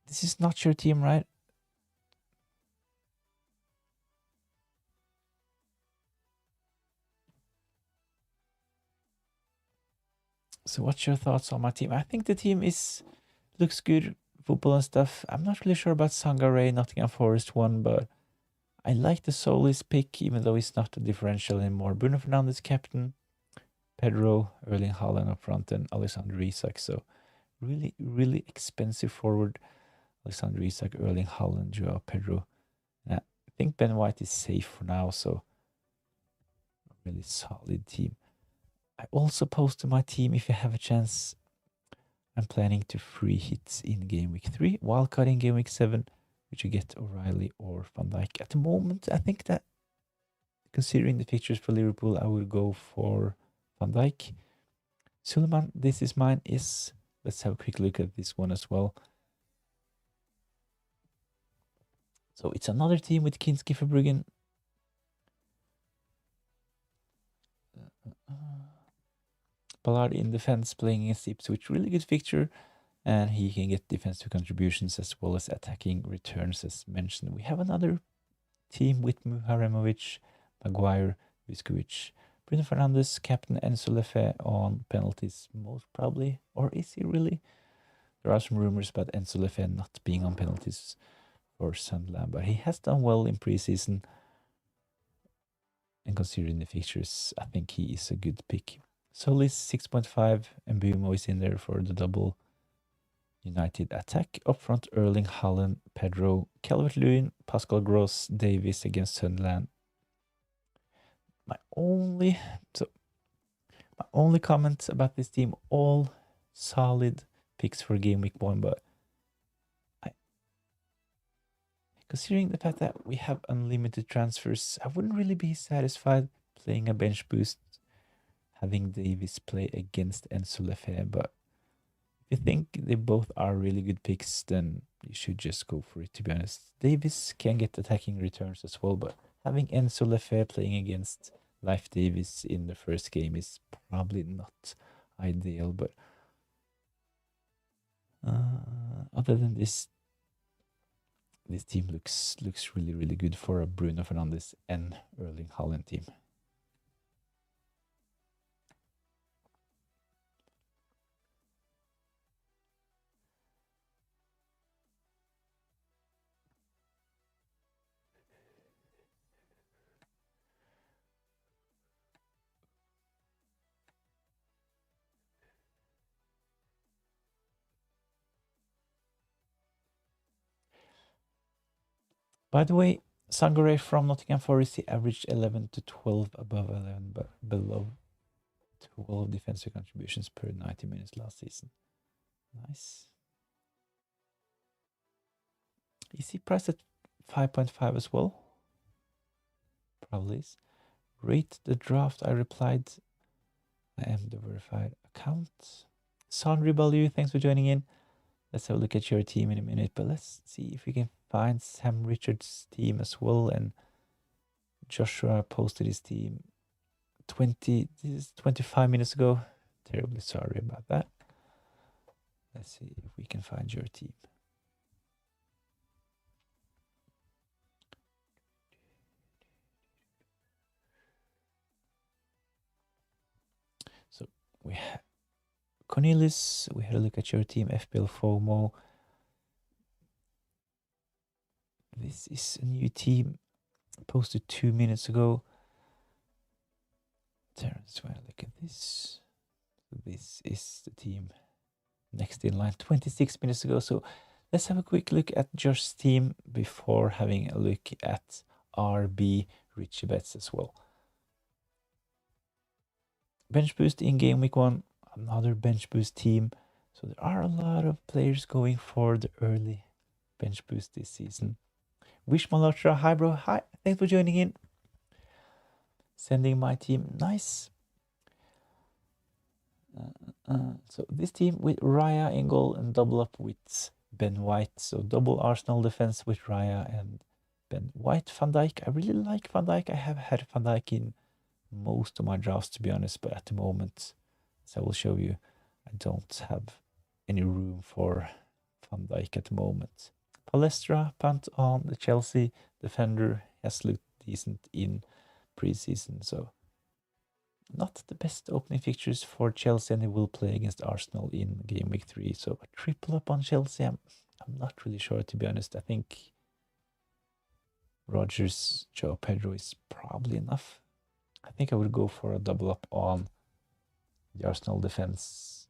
this is not your team, right? So what's your thoughts on my team? I think the team looks good, football and stuff. I'm not really sure about Sangare, Nottingham Forest one, but I like the Solis pick, even though he's not a differential anymore. Bruno Fernandes captain, Pedro, Erling Haaland up front, and Alexander Isak. So really, really expensive forward. Alexander Isak, Erling Haaland, Joao Pedro. I think Ben White is safe for now, so a really solid team. I also posted my team if you have a chance. I'm planning to free hits in game week 3, wildcard in game week 7, Would you get O'Reilly or Van Dijk? At the moment, I think that considering the fixtures for Liverpool, I will go for Van Dijk. Suleiman, this is mine, is... Let's have a quick look at this one as well. So it's another team with Kinski Verbruggen. Ballard in defense playing against Ipswich. Really good fixture. And he can get defensive contributions as well as attacking returns as mentioned. We have another team with Muharemovic, Maguire, Viskovic, Bruno Fernandes, captain Enzo Lefebvre on penalties most probably. Or is he really? There are some rumors about Enzo Lefebvre not being on penalties for Sunderland, but he has done well in preseason. And considering the fixtures, I think he is a good pick. Solis 6.5 and Mbumo is in there for the double United attack. Up front, Erling Haaland, Pedro, Calvert-Lewin, Pascal Gross, Davies against Sunderland. My only comment about this team, all solid picks for game week 1, but considering the fact that we have unlimited transfers, I wouldn't really be satisfied playing a bench boost, having Davies play against Enzo Lefebvre, but if you think they both are really good picks, then you should just go for it, to be honest. Davies can get attacking returns as well, but having Enzo Lefebvre playing against Leif Davies in the first game is probably not ideal, but other than this team looks really, really good for a Bruno Fernandes and Erling Haaland team. By the way, Sangare from Nottingham Forest, he averaged 11 to 12 above 11, but below 12 defensive contributions per 90 minutes last season. Nice. Is he priced at 5.5 as well? Probably is. Rate the draft. I replied. I am the verified account. Sandri Balu, thanks for joining in. Let's have a look at your team in a minute, but let's see if we can find Sam Richards' team as well. And Joshua posted his team 25 minutes ago. Terribly sorry about that. Let's see if we can find your team. So we have Cornelis, we had a look at your team, FPL FOMO. This is a new team posted 2 minutes ago. Terrence, when I look at this, this is the team next in line 26 minutes ago. So let's have a quick look at Josh's team before having a look at RB Richie Betts as well. Bench boost in game week 1, another bench boost team. So there are a lot of players going for the early bench boost this season. Wish Malhotra, hi bro, hi, thanks for joining in. Sending my team, nice. So this team with Raya in goal and double up with Ben White. So double Arsenal defense with Raya and Ben White. Van Dijk, I really like Van Dijk. I have had Van Dijk in most of my drafts, to be honest, but at the moment, as I will show you, I don't have any room for Van Dijk at the moment. Palestra, punt on the Chelsea defender, has looked decent in preseason, so not the best opening fixtures for Chelsea, and they will play against Arsenal in game week 3. So a triple up on Chelsea, I'm not really sure, to be honest. I think Rodgers, Joe Pedro is probably enough. I think I would go for a double up on the Arsenal defense.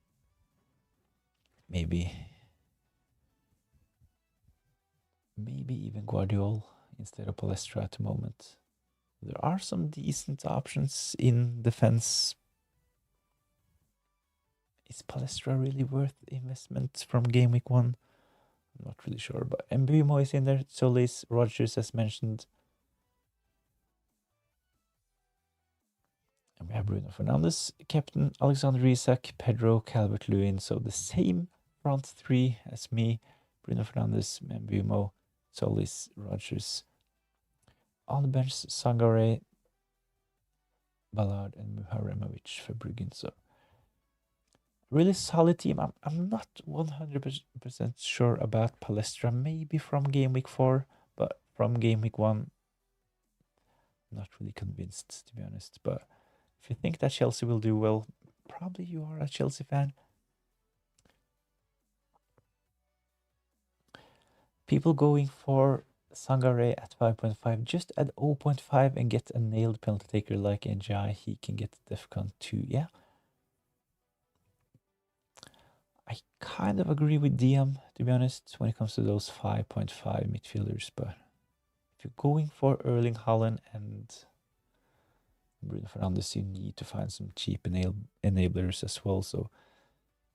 Maybe even Guardiola instead of Palestra at the moment. There are some decent options in defense. Is Palestra really worth investment from game week 1? I'm not really sure, but Mbeumo is in there. Solis, Rogers, as mentioned. And we have Bruno Fernandes, captain, Alexander Isak, Pedro, Calvert-Lewin. So the same front three as me. Bruno Fernandes, Mbeumo, Solis, Rogers. On the bench, Sangare, Ballard, and Muharemovic for Bruggen. So really solid team. I'm not 100% sure about Palestra. Maybe from game week 4, but from game week 1, I'm not really convinced, to be honest. But if you think that Chelsea will do well, probably you are a Chelsea fan. People going for Sangare at 5.5, just add 0.5 and get a nailed penalty taker like Njai. He can get DEFCON 2, yeah. I kind of agree with DM, to be honest, when it comes to those 5.5 midfielders, but if you're going for Erling Haaland and Bruno Fernandes, you need to find some cheap enablers as well. So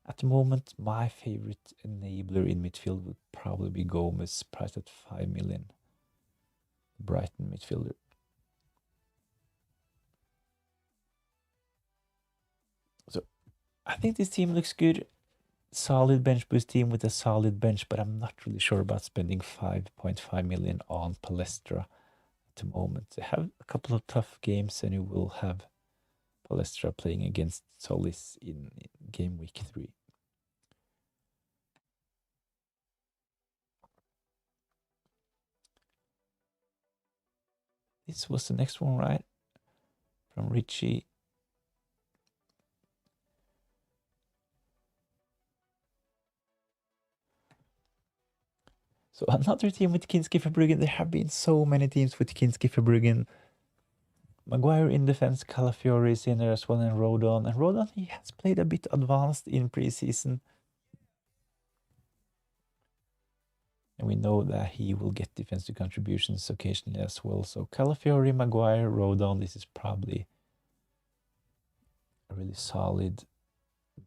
at the moment, my favorite enabler in midfield would probably be Gomez, priced at 5 million. Brighton midfielder. So I think this team looks good. Solid bench boost team with a solid bench, but I'm not really sure about spending 5.5 million on Palestra at the moment. They have a couple of tough games, and you will have Palestra playing against Solis in game week 3. This was the next one, right? From Richie. So another team with Kinski Verbruggen. There have been so many teams with Kinski Verbruggen. Maguire in defense, Calafiori is in there as well, and Rodon. And Rodon, he has played a bit advanced in preseason. And we know that he will get defensive contributions occasionally as well. So Calafiori, Maguire, Rodon, this is probably a really solid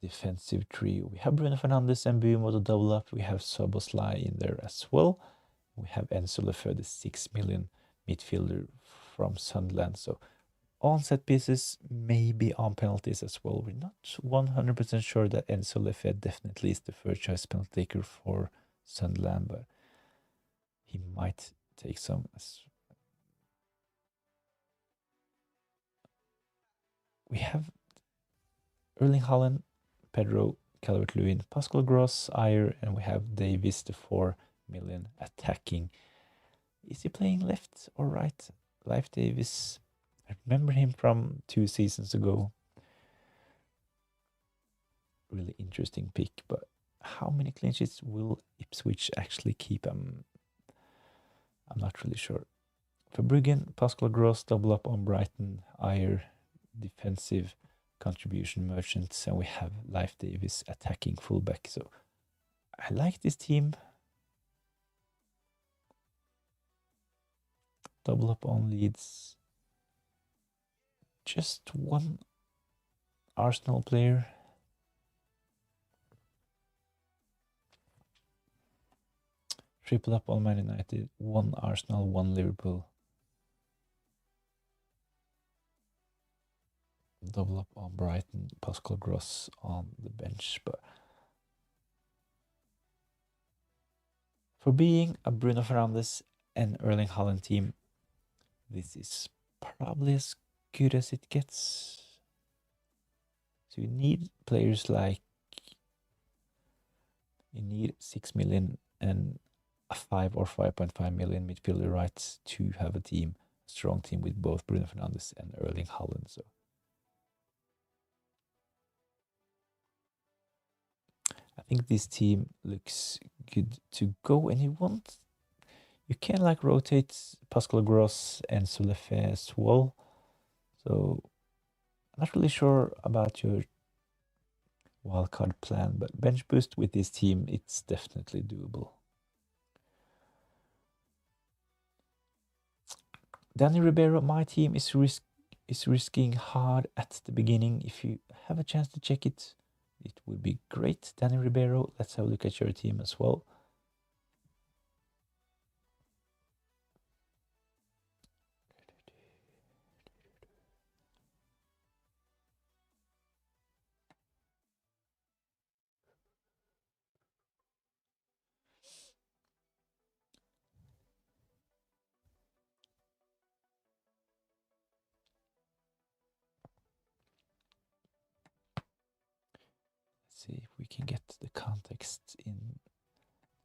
defensive trio. We have Bruno Fernandes and Mbeumo to double up. We have Szoboszlai in there as well. We have Enzo Lefebvre, the 6 million midfielder from Sunderland. So on set pieces, maybe on penalties as well. We're not 100% sure that Enzo Lefebvre definitely is the first choice penalty taker for Sunderland, but he might take some. We have Erling Haaland, Pedro, Calvert-Lewin, Pascal Gross, Ayer, and we have Davis, the 4 million attacking. Is he playing left or right? Leif Davis. I remember him from 2 seasons ago. Really interesting pick, but how many clean sheets will Ipswich actually keep? I'm not really sure. For Bruggen, Pascal Gross double up on Brighton, Ayer defensive contribution merchants, and we have Leif Davis attacking fullback. So I like this team. Double up on Leeds. Just one Arsenal player. Triple up on Man United. One Arsenal, one Liverpool. Double up on Brighton. Pascal Gross on the bench. But for being a Bruno Fernandes and Erling Haaland team, this is probably as good as it gets. So you need players like, you need 6 million and a 5 or 5.5 million midfielder rights to have a team, a strong team with both Bruno Fernandes and Erling Haaland. So I think this team looks good to go, and you can like rotate Pascal Gross and Solefe as well. So I'm not really sure about your wildcard plan, but bench boost with this team, it's definitely doable. Danny Ribeiro, my team is risking hard at the beginning. If you have a chance to check it, it would be great. Danny Ribeiro, let's have a look at your team as well. see if we can get the context in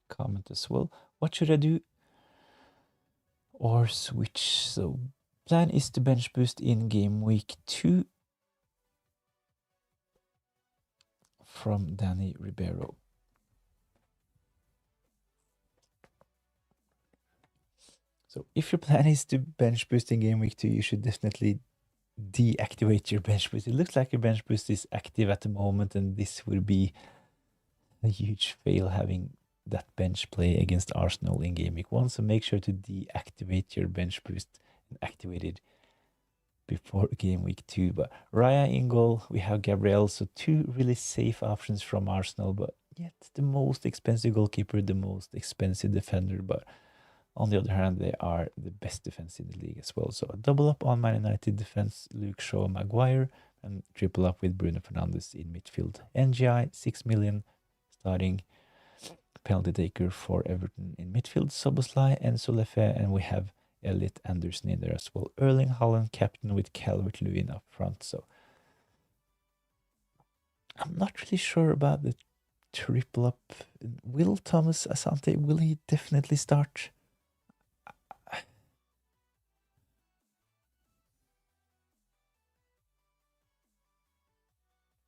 comment as well. What should I do? Or switch. So plan is to bench boost in game week 2 from Danny Ribeiro. So if your plan is to bench boost in game week 2, you should definitely deactivate your bench boost. It looks like your bench boost is active at the moment, and this will be a huge fail having that bench play against Arsenal in game week 1. So make sure to deactivate your bench boost and activate it before game week 2. But Raya in goal, we have Gabriel, so 2 really safe options from Arsenal, but yet the most expensive goalkeeper, the most expensive defender. But on the other hand, they are the best defense in the league as well. So a double up on Man United defense, Luke Shaw, Maguire, and triple up with Bruno Fernandes in midfield. NGI, 6 million starting penalty taker for Everton in midfield. Szoboszlai, Enzo Lefe, and we have Elliot Anderson in there as well. Erling Haaland captain with Calvert-Lewin up front. So I'm not really sure about the triple up. Will Thomas Asante, will he definitely start?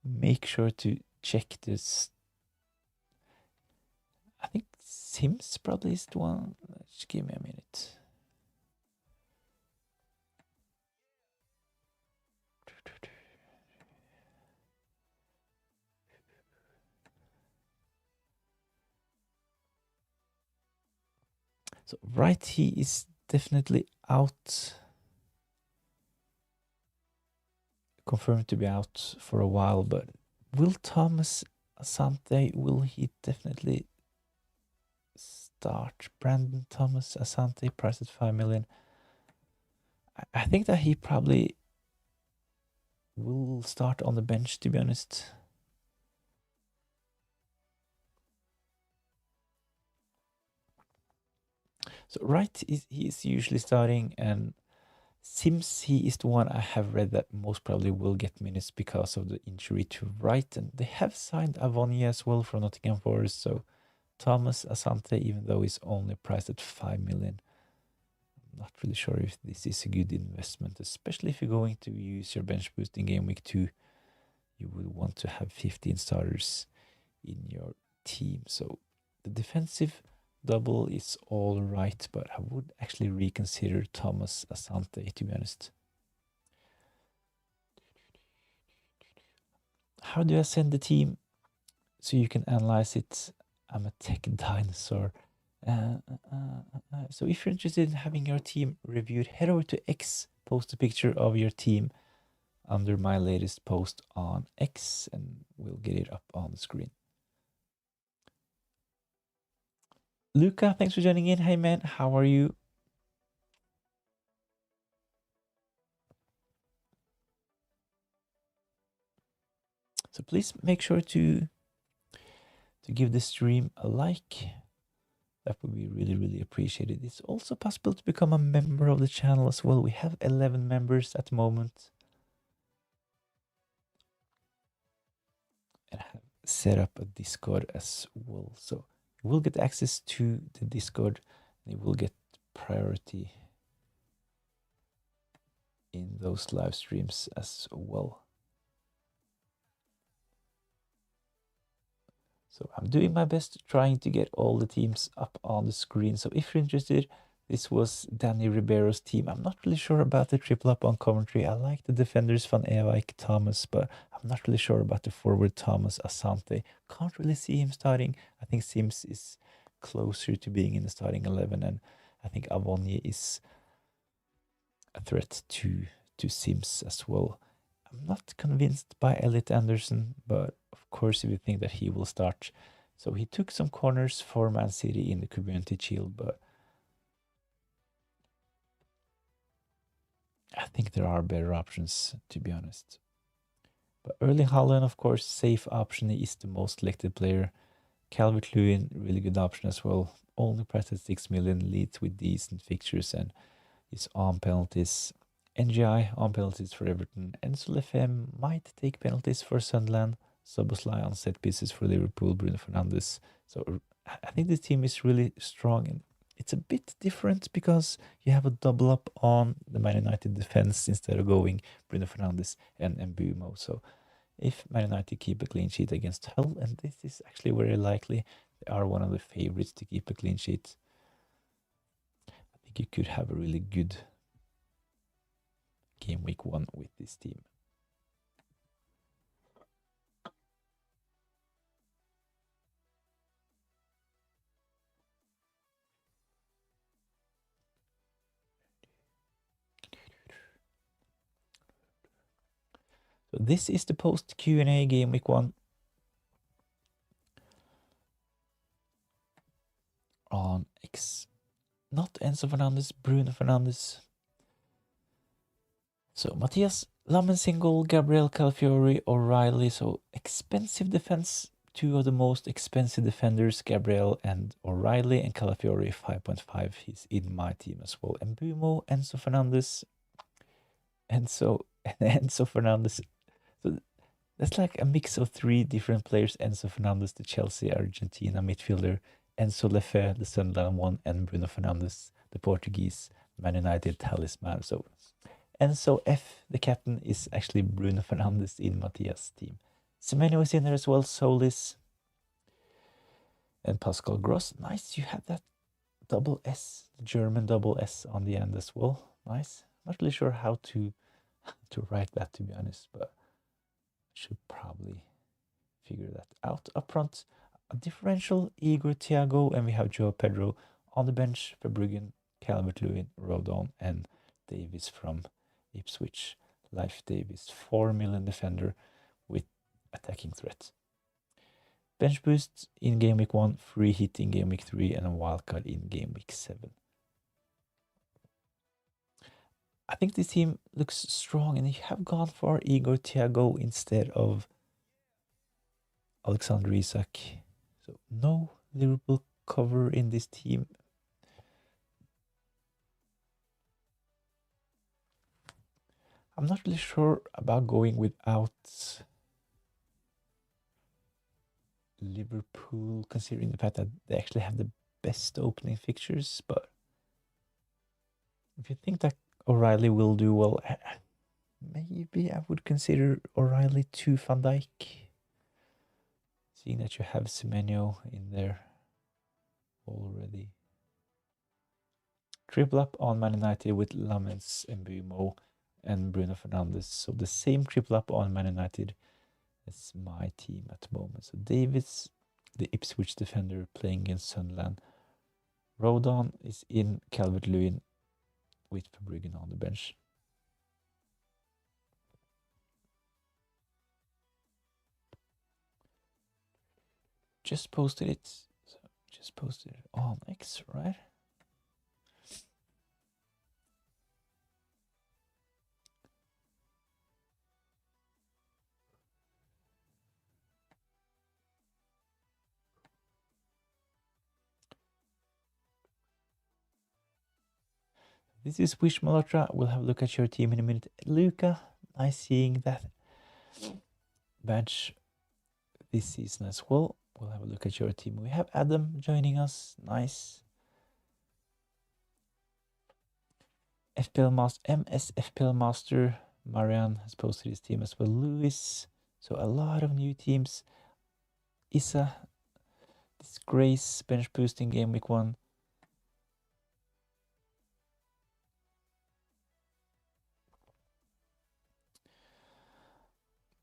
Make sure to check this. I think Sims probably is the one. Just give me a minute. So right, he is definitely out. Confirmed to be out for a while, but will Thomas Asante, will he definitely start? Brandon Thomas Asante, priced at 5 million. I think that he probably will start on the bench, to be honest. So right, he is usually starting, and Sims, he is the one I have read that most probably will get minutes because of the injury to Wright, and they have signed Avonia as well from Nottingham Forest. So Thomas Asante, even though he's only priced at 5 million, I'm not really sure if this is a good investment, especially if you're going to use your bench boost in game week 2. You would want to have 15 starters in your team. So the defensive double is all right, but I would actually reconsider Thomas Asante, to be honest. How do I send the team so you can analyze it? I'm a tech dinosaur. So if you're interested in having your team reviewed, head over to X, post a picture of your team under my latest post on X, and we'll get it up on the screen. Luca, thanks for joining in. Hey man, how are you? So please make sure to give the stream a like. That would be really, really appreciated. It's also possible to become a member of the channel as well. We have 11 members at the moment. And I have set up a Discord as well. So you will get access to the Discord. And you will get priority in those live streams as well. So I'm doing my best trying to get all the teams up on the screen. So if you're interested, this was Danny Ribeiro's team. I'm not really sure about the triple up on commentary. I like the defenders Van Ewijk, Thomas, but I'm not really sure about the forward Thomas Asante. Can't really see him starting. I think Sims is closer to being in the starting 11, and I think Avonie is a threat to Sims as well. I'm not convinced by Elliot Anderson, but of course if you think that he will start. So he took some corners for Man City in the Community Shield, but I think there are better options, to be honest. But Erling Haaland, of course, safe option. He is the most selected player. Calvert-Lewin, really good option as well. Only priced at 6 million, leads with decent fixtures and is on penalties. NGI on penalties for Everton. Enzo Lefebvre might take penalties for Sunderland. Szoboszlai on set pieces for Liverpool, Bruno Fernandes. So I think this team is really strong, and it's a bit different because you have a double up on the Man United defense instead of going Bruno Fernandes and Mbeumo. So if Man United keep a clean sheet against Hull, and this is actually very likely, they are one of the favorites to keep a clean sheet. I think you could have a really good game week 1 with this team. So this is the post Q&A game week 1 on not Enzo Fernandez, Bruno Fernandes. So Matthias, Lamen, Gabriel, Calafiori, O'Reilly. So expensive defense. 2 of the most expensive defenders, Gabriel and O'Reilly, and Calafiori 5.5. He's in my team as well. Mbeumo, Enzo Fernandez, Enzo Fernandez. So that's like a mix of 3 different players. Enzo Fernandez, the Chelsea Argentina midfielder, Enzo Lefebvre, the Sunderland one, and Bruno Fernandes, the Portuguese Man United talisman. So Enzo F, the captain, is actually Bruno Fernandes in Matthias' team. Semenyo is in there as well, Solis, and Pascal Gross. Nice, you have that double S, German double S on the end as well. Nice. Not really sure how to write that, to be honest, but should probably figure that out. Up front, a differential, Igor, Thiago, and we have Joao Pedro. On the bench, Verbruggen, Calvert-Lewin, Rodon, and Davis from Ipswich. Leif Davis, 4 million defender with attacking threat. Bench boost in game week 1, free hit in game week 3, and a wildcard in game week 7. I think this team looks strong, and you have gone for Igor, Thiago instead of Alexander Isak. So no Liverpool cover in this team. I'm not really sure about going without Liverpool, considering the fact that they actually have the best opening fixtures. But if you think that O'Reilly will do well, maybe I would consider O'Reilly to Van Dijk, seeing that you have Semenyo in there already. Triple up on Man United with Lamens, Mbeumo, and Bruno Fernandes. So the same triple up on Man United as my team at the moment. So Davis, the Ipswich defender, playing against Sunderland. Rodon is in, Calvert-Lewin with Verbruggen on the bench. Just posted it. So just posted it on X, right? This is Wish Malhotra. We'll have a look at your team in a minute. Luca, nice seeing that badge this season as well. We'll have a look at your team. We have Adam joining us. Nice. FPL Master, MS FPL Master. Marian has posted his team as well. Lewis. So a lot of new teams. Issa, Disgrace, bench boosting game week 1.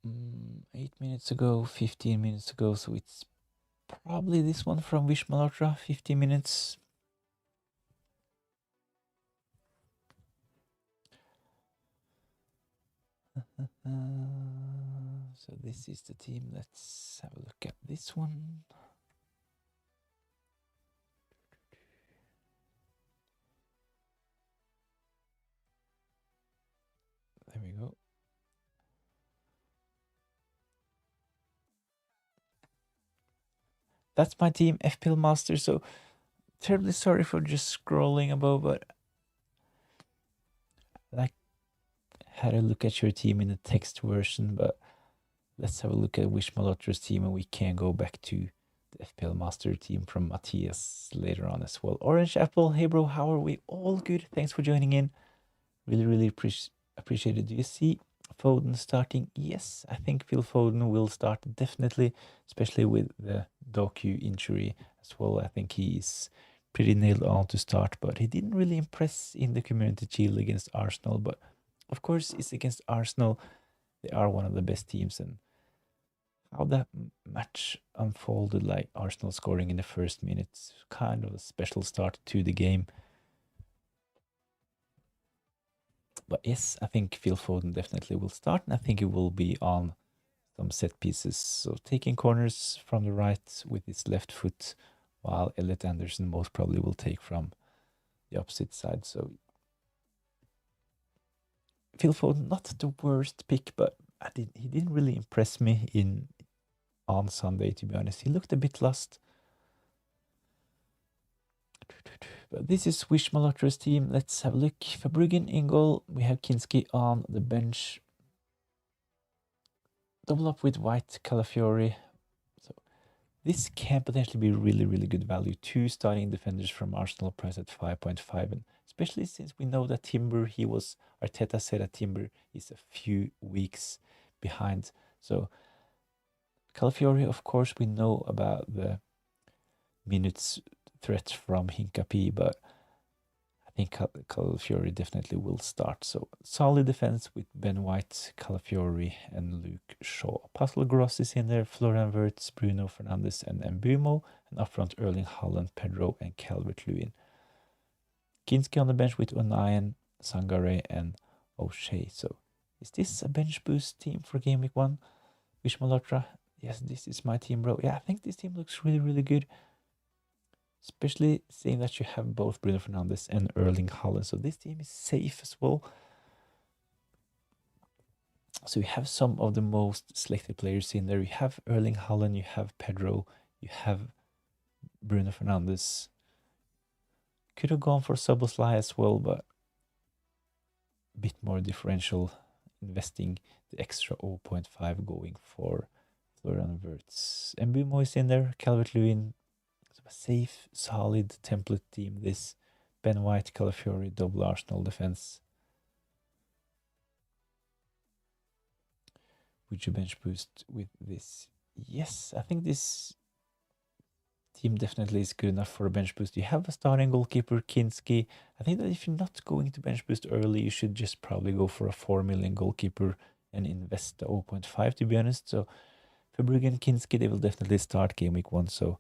Mm, 8 minutes ago, 15 minutes ago. So it's probably this one from Wish Malhotra, 15 minutes. So this is the team. Let's have a look at this one. There we go. That's my team, FPL Master. So terribly sorry for just scrolling above, but I had a look at your team in the text version, but Let's have a look at Wish Malotra's team, and we can go back to the FPL Master team from Matthias later on as well. Orange Apple, hey bro, how are we? All good. Thanks for joining in. Really appreciate it. Do you see Foden starting? Yes, I think Phil Foden will start definitely, especially with the Doku injury as well. I think he is pretty nailed on to start, but he didn't really impress in the Community Shield against Arsenal. But of course, it's against Arsenal. They are one of the best teams, and how that match unfolded, like Arsenal scoring in the first minutes, kind of a special start to the game. But yes, I think Phil Foden definitely will start, and I think it will be on some set pieces. So taking corners from the right with his left foot, while Elliot Anderson most probably will take from the opposite side. So Phil Foden, not the worst pick, but he didn't really impress me on Sunday, to be honest. He looked a bit lost. But this is Wish Malotra's team. Let's have a look. Verbruggen in goal. We have Kinski on the bench. Double up with White, Calafiori. So this can potentially be really good value. 2 starting defenders from Arsenal price at 5.5, and especially since we know that Arteta said that Timber is a few weeks behind. So Calafiori, of course, we know about the minutes threat from Hincapi, but I think Calafiori definitely will start. So solid defense with Ben White, Calafiori, and Luke Shaw. Pascal Gross is in there, Florian Wirtz, Bruno Fernandes, and Mbumo, and up front Erling Haaland, Pedro, and Calvert-Lewin. Kinski on the bench with Unayan, Sangare, and O'Shea. So is this a bench boost team for Game Week 1? Wish Malotra? Yes, this is my team, bro. Yeah, I think this team looks really good. Especially seeing that you have both Bruno Fernandes and Erling Haaland. So this team is safe as well. So you have some of the most selected players in there. You have Erling Haaland, you have Pedro, you have Bruno Fernandes. Could have gone for Szoboszlai as well, but a bit more differential, investing the extra 0.5 going for Florian Wirtz. Mbumo is in there, Calvert-Lewin. A safe, solid template team. This Ben White, Calafiori, double Arsenal defense. Would you bench boost with this? Yes, I think this team definitely is good enough for a bench boost. You have a starting goalkeeper, Kinski. I think that if you're not going to bench boost early, you should just probably go for a 4 million goalkeeper and invest the 0.5, to be honest. So Verbruggen, Kinski, they will definitely start Game Week 1. So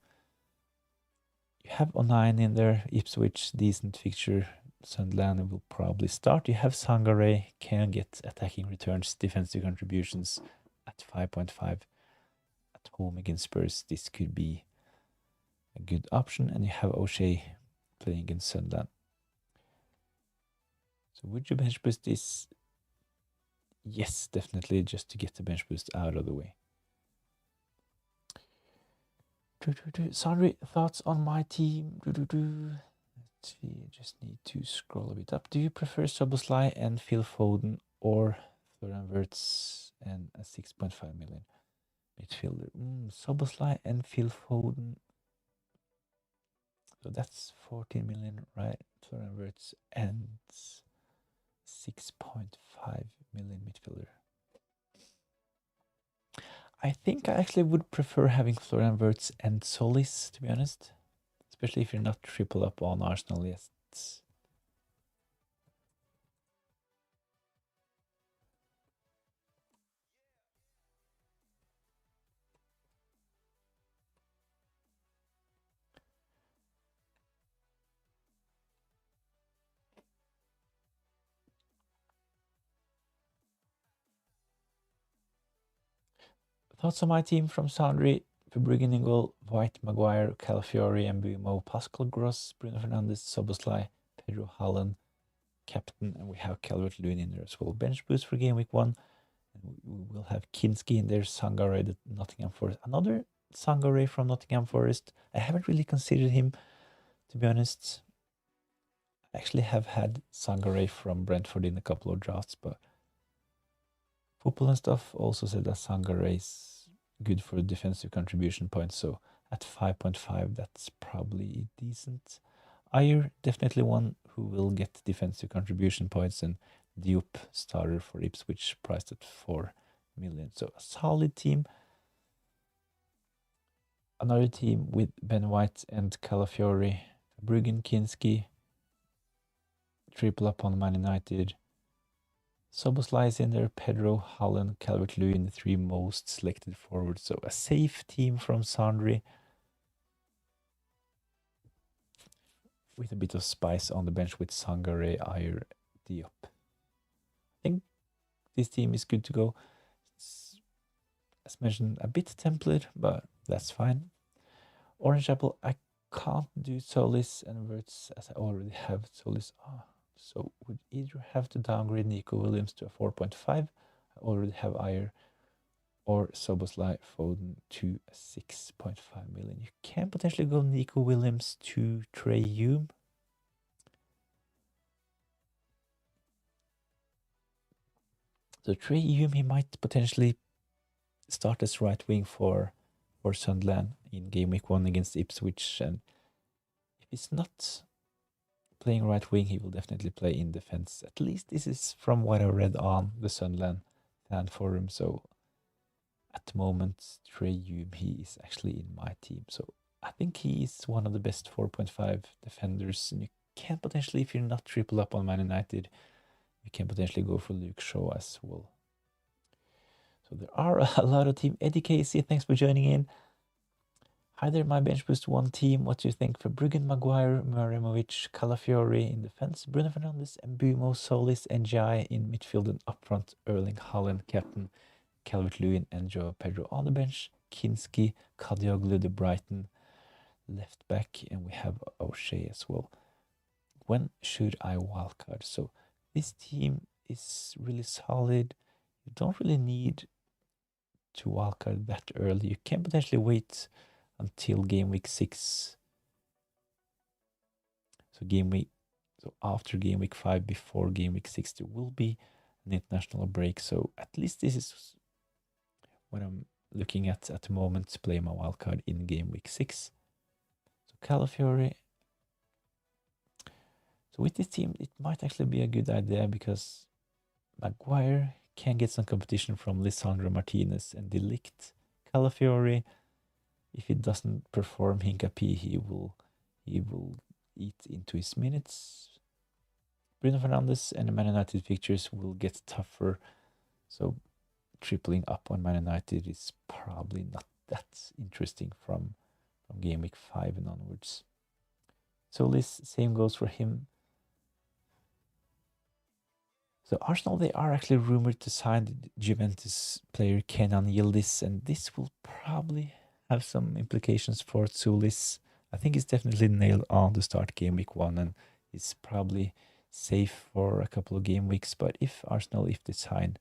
you have O'Nien in there, Ipswich, decent fixture. Sunderland will probably start. You have Sangare, can get attacking returns, defensive contributions at 5.5. At home against Spurs, this could be a good option. And you have O'Shea playing against Sunderland. So would you bench boost this? Yes, definitely, just to get the bench boost out of the way. Sorry, thoughts on my team? Let's see, I just need to scroll a bit up. Do you prefer Szoboszlai and Phil Foden or Florian Wirtz and a 6.5 million midfielder? Szoboszlai and Phil Foden. So that's 14 million, right? Florian Wirtz and 6.5 million midfielder. I think I actually would prefer having Florian Wirtz and Solis, to be honest. Especially if you're not triple up on Arsenal yet. Thoughts on my team from Sandri: Verbruggen in goal, White, Maguire, Calafiori, Mbumo, Pascal Gross, Bruno Fernandes, Szoboszlai, Pedro Haaland, captain, and we have Calvert-Lewin in there as well. Bench boost for Game Week 1. And we will have Kinski in there, Sangare, the Nottingham Forest. Another Sangare from Nottingham Forest. I haven't really considered him, to be honest. I actually have had Sangare from Brentford in a couple of drafts, but Football and Stuff also said that Sangare is good for defensive contribution points, so at 5.5 that's probably decent. Ayer, definitely one who will get defensive contribution points, and Diop, starter for Ipswich, priced at 4 million. So a solid team. Another team with Ben White and Calafiori, Bruggen, Kinski, triple up on Man United. Szoboszlai is in there, Pedro, Haaland, Calvert-Lewin, the three most selected forwards. So a safe team from Sandri with a bit of spice on the bench with Sangare, Ayer, Diop. I think this team is good to go. It's, as mentioned, a bit template, but that's fine. Orange Apple, I can't do Solis and Wirtz as I already have Solis. So would either have to downgrade Nico Williams to a 4.5. I already have Ayer, or Szoboszlai Foden to a 6.5 million. You can potentially go Nico Williams to Trey Hume. So Trey Hume, he might potentially start as right wing for Sunderland in game week 1 against Ipswich, and if he's not playing right wing, he will definitely play in defense. At least this is from what I read on the Sunderland fan forum. So at the moment, Trey Hume, he is actually in my team. So I think he is one of the best 4.5 defenders. And you can potentially, if you're not triple up on Man United, you can potentially go for Luke Shaw as well. So there are a lot of team. Eddie Casey, thanks for joining in. Hi there, my bench boost one team. What do you think for Bruggen, Maguire, Muramovic, Calafiori in defense, Bruno Fernandes, Mbumo, Solis, and Jai in midfield, and up front, Erling Haaland, captain, Calvert-Lewin, and Joe Pedro on the bench, Kinski, Kadioglu, the Brighton left back, and we have O'Shea as well. When should I wildcard? So this team is really solid. You don't really need to wildcard that early. You can potentially wait until game week 6. So after game week 5, before game week 6, there will be an international break. So at least this is what I'm looking at the moment to play my wildcard in game week 6. So Calafiori. So with this team, it might actually be a good idea because Maguire can get some competition from Lisandro Martinez and De Ligt. Calafiori, if he doesn't perform Hincapié, he will eat into his minutes. Bruno Fernandes and the Man United fixtures will get tougher, so tripling up on Man United is probably not that interesting from game week 5 and onwards. So this same goes for him. So Arsenal, they are actually rumored to sign the Juventus player Kenan Yildiz, and this will probably have some implications for Tsulis. I think he's definitely nailed on to start game week 1 and is probably safe for a couple of game weeks. But if Arsenal, if they sign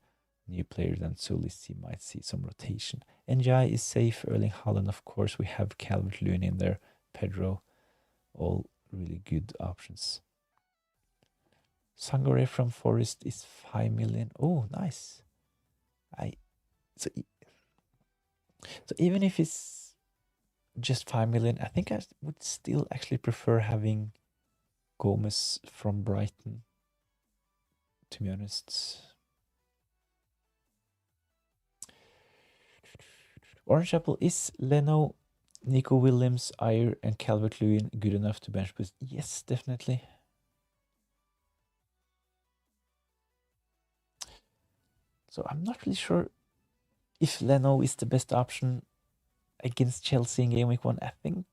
new players than Tsulis, he might see some rotation. Njai is safe. Erling Haaland, of course. We have Calvert-Lewin in there. Pedro, all really good options. Sangare from Forest is 5 million. Oh, nice. So even if it's just 5 million, I think I would still actually prefer having Gomez from Brighton, to be honest. Orange Apple, is Leno, Nico Williams, Ayer, and Calvert-Lewin good enough to bench boost? Yes, definitely. So I'm not really sure if Leno is the best option against Chelsea in game week 1. I think,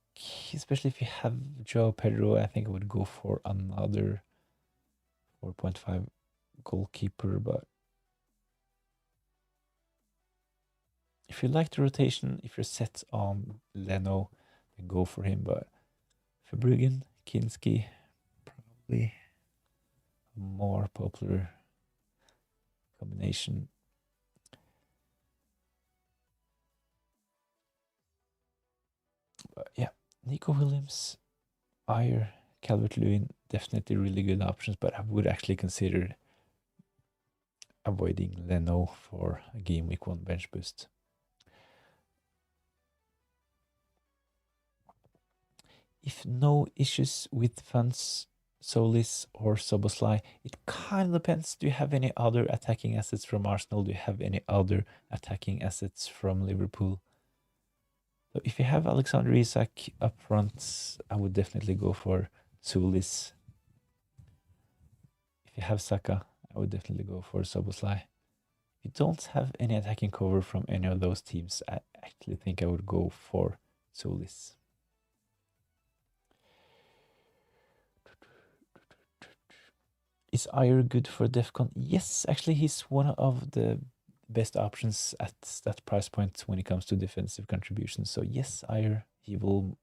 especially if you have Joe Pedro, I think I would go for another 4.5 goalkeeper. But if you like the rotation, if you're set on Leno, then go for him. But for Bruggen, Kinski, probably a more popular combination. But yeah, Nico Williams, Ayer, Calvert-Lewin, definitely really good options, but I would actually consider avoiding Leno for a game week 1 bench boost. If no issues with funds, Solis or Soboslai, it kind of depends. Do you have any other attacking assets from Arsenal? Do you have any other attacking assets from Liverpool? So if you have Alexander Isak up front, I would definitely go for Solis. If you have Saka, I would definitely go for Soboslai. If you don't have any attacking cover from any of those teams, I actually think I would go for Solis. Is Ayer good for DEFCON? Yes, actually he's one of the best options at that price point when it comes to defensive contributions. So yes, Ayer, he will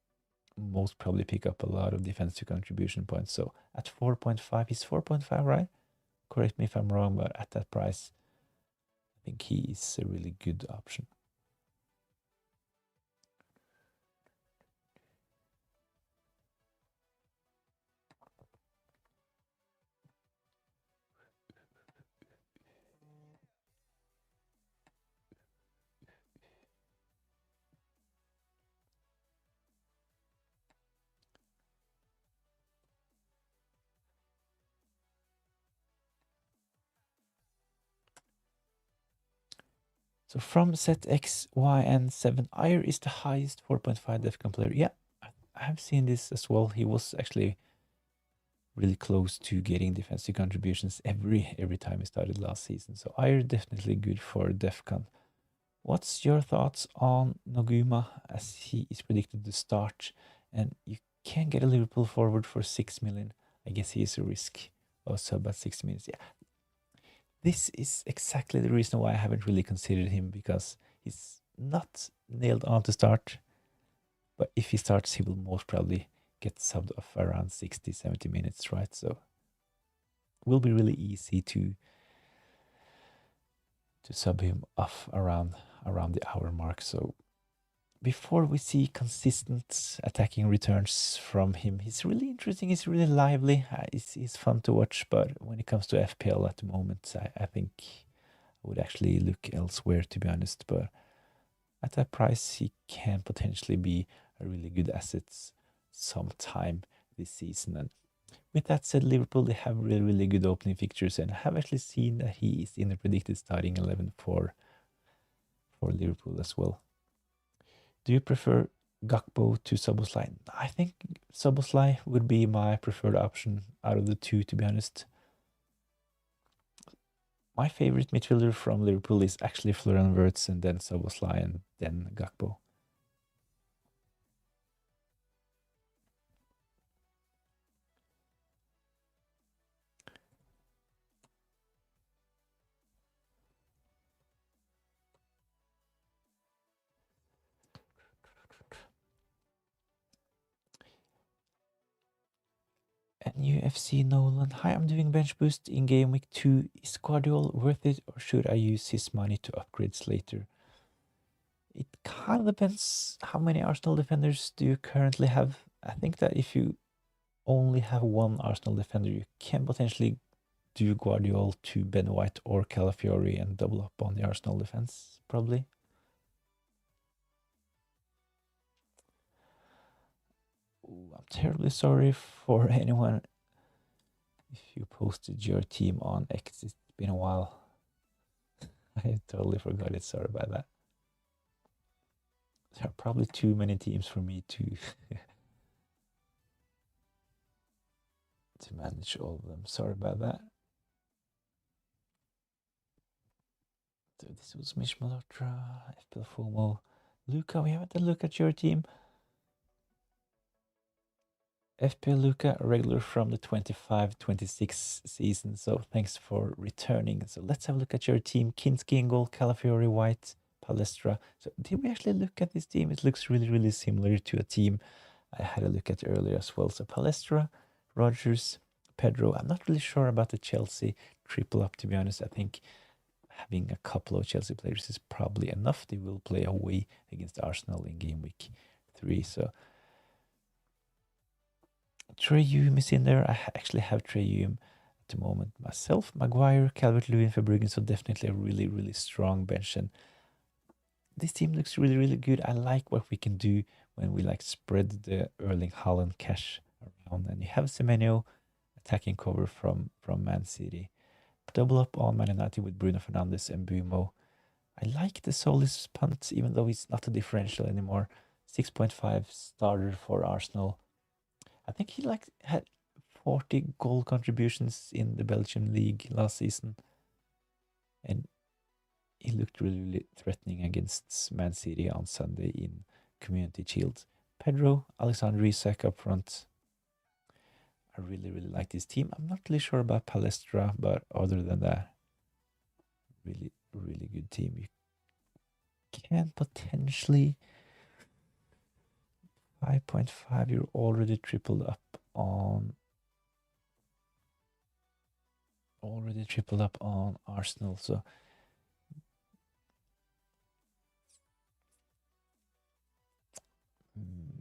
most probably pick up a lot of defensive contribution points. So at 4.5, he's 4.5, right? Correct me if I'm wrong, but at that price, I think he is a really good option. So from set X, Y, and 7, Ayer is the highest 4.5 DEFCON player. Yeah, I have seen this as well. He was actually really close to getting defensive contributions every time he started last season. So Ayer definitely good for DEFCON. What's your thoughts on Noguma as he is predicted to start? And you can get a Liverpool forward for 6 million. I guess he is a risk of sub at 6 minutes. Yeah, this is exactly the reason why I haven't really considered him, because he's not nailed on to start. But if he starts, he will most probably get subbed off around 60, 70 minutes, right? So it will be really easy to sub him off around the hour mark. So before we see consistent attacking returns from him, he's really interesting, he's really lively, he's fun to watch. But when it comes to FPL at the moment, I think I would actually look elsewhere, to be honest. But at that price, he can potentially be a really good asset sometime this season. And with that said, Liverpool, they have really good opening fixtures, and I have actually seen that he is in the predicted starting 11 for Liverpool as well. Do you prefer Gakpo to Szoboszlai? I think Szoboszlai would be my preferred option out of the two, to be honest. My favorite midfielder from Liverpool is actually Florian Wirtz, and then Szoboszlai, and then Gakpo. And UFC Nolan, hi, I'm doing bench boost in game week 2. Is Guardiola worth it, or should I use his money to upgrade Slater? It kind of depends. How many Arsenal defenders do you currently have? I think that if you only have one Arsenal defender, you can potentially do Guardiola to Ben White or Calafiori and double up on the Arsenal defense, probably. Ooh, I'm terribly sorry for anyone if you posted your team on X. It's been a while. I totally forgot it. Sorry about that. There are probably too many teams for me to to manage all of them. Sorry about that. So this was Mish Malhotra, FPL FOMO. Luca, we haven't had a look at your team. FPL Luca, a regular from the 25-26 season, so thanks for returning. So let's have a look at your team. Kinski in goal, Calafiori, White, Palestra. So did we actually look at this team? It looks really similar to a team I had a look at earlier as well. So Palestra, Rogers, Pedro. I'm not really sure about the Chelsea triple up, to be honest. I think having a couple of Chelsea players is probably enough. They will play away against Arsenal in game week 3. So Trey Hume is in there. I actually have Trey Hume the moment. Myself, Maguire, Calvert-Lewin, Verbruggen, so definitely a really, really strong bench. And this team looks really, really good. I like what we can do when we like spread the Erling Haaland cash around. And you have Semenyo attacking cover from Man City. Double up on Man United with Bruno Fernandes and Bumo. I like the Solis punt, even though he's not a differential anymore. 6.5 starter for Arsenal. I think he like had 40 goal contributions in the Belgian league last season. And he looked really, really threatening against Man City on Sunday in Community Shield. Pedro, Alexander Isak up front. I really, really like this team. I'm not really sure about Palestra, but other than that, really, really good team. You can potentially 5.5. You're already tripled up on Arsenal. So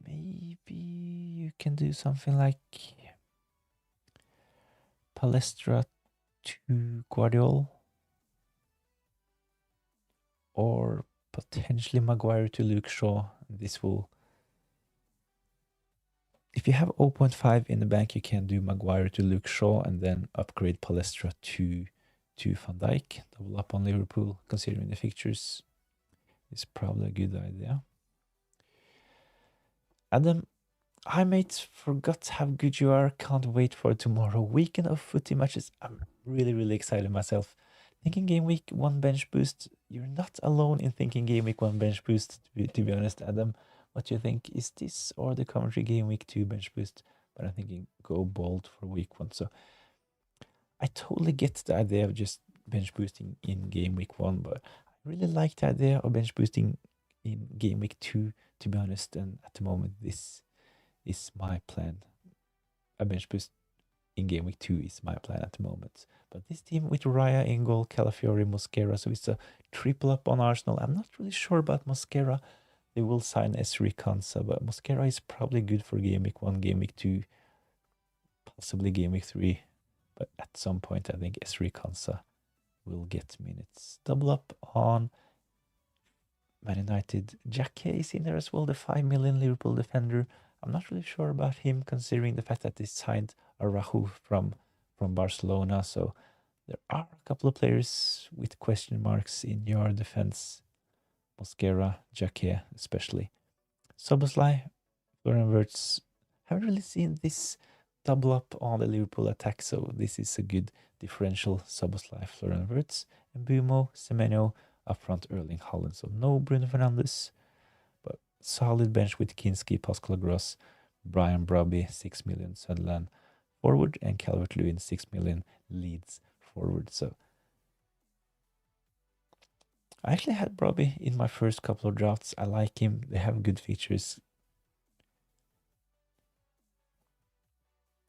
maybe you can do something like Palestra to Guardiola, or potentially Maguire to Luke Shaw. This will, if you have 0.5 in the bank, you can do Maguire to Luke Shaw and then upgrade Palestra to Van Dijk. Double up on Liverpool, considering the fixtures, is probably a good idea. Adam, hi mates, forgot how good you are. Can't wait for tomorrow. Weekend of footy matches. I'm really, really excited myself. Thinking game week 1 bench boost. You're not alone in thinking game week 1 bench boost, to be honest, Adam. What do you think? Is this or the commentary game week 2 bench boost? But I'm thinking go bold for week 1. So I totally get the idea of just bench boosting in game week 1, but I really like the idea of bench boosting in game week 2, to be honest. And at the moment, this is my plan. A bench boost in game week 2 is my plan at the moment. But this team with Raya in goal, Calafiori, Mosquera, so it's a triple up on Arsenal. I'm not really sure about Mosquera. They will sign Esri Konsa, but Mosquera is probably good for game week 1, game week 2, possibly game week 3. But at some point, I think Esri Konsa will get minutes. Double up on Man United. Jacquet is in there as well, the 5 million Liverpool defender. I'm not really sure about him, considering the fact that they signed Araujo from Barcelona. So there are a couple of players with question marks in your defense. Mosquera, Jacquet especially. Soboslai, Florian Wirtz. Haven't really seen this double up on the Liverpool attack, so this is a good differential. Soboslai, Florian Wirtz, and Bumo, Semenyo, up front Erling Haaland. So no Bruno Fernandes, but solid bench with Kinski, Pascal Gross, Brian Brobby, 6 million Sunderland forward, and Calvert-Lewin, 6 million Leeds forward. So I actually had Brobby in my first couple of drafts. I like him. They have good features.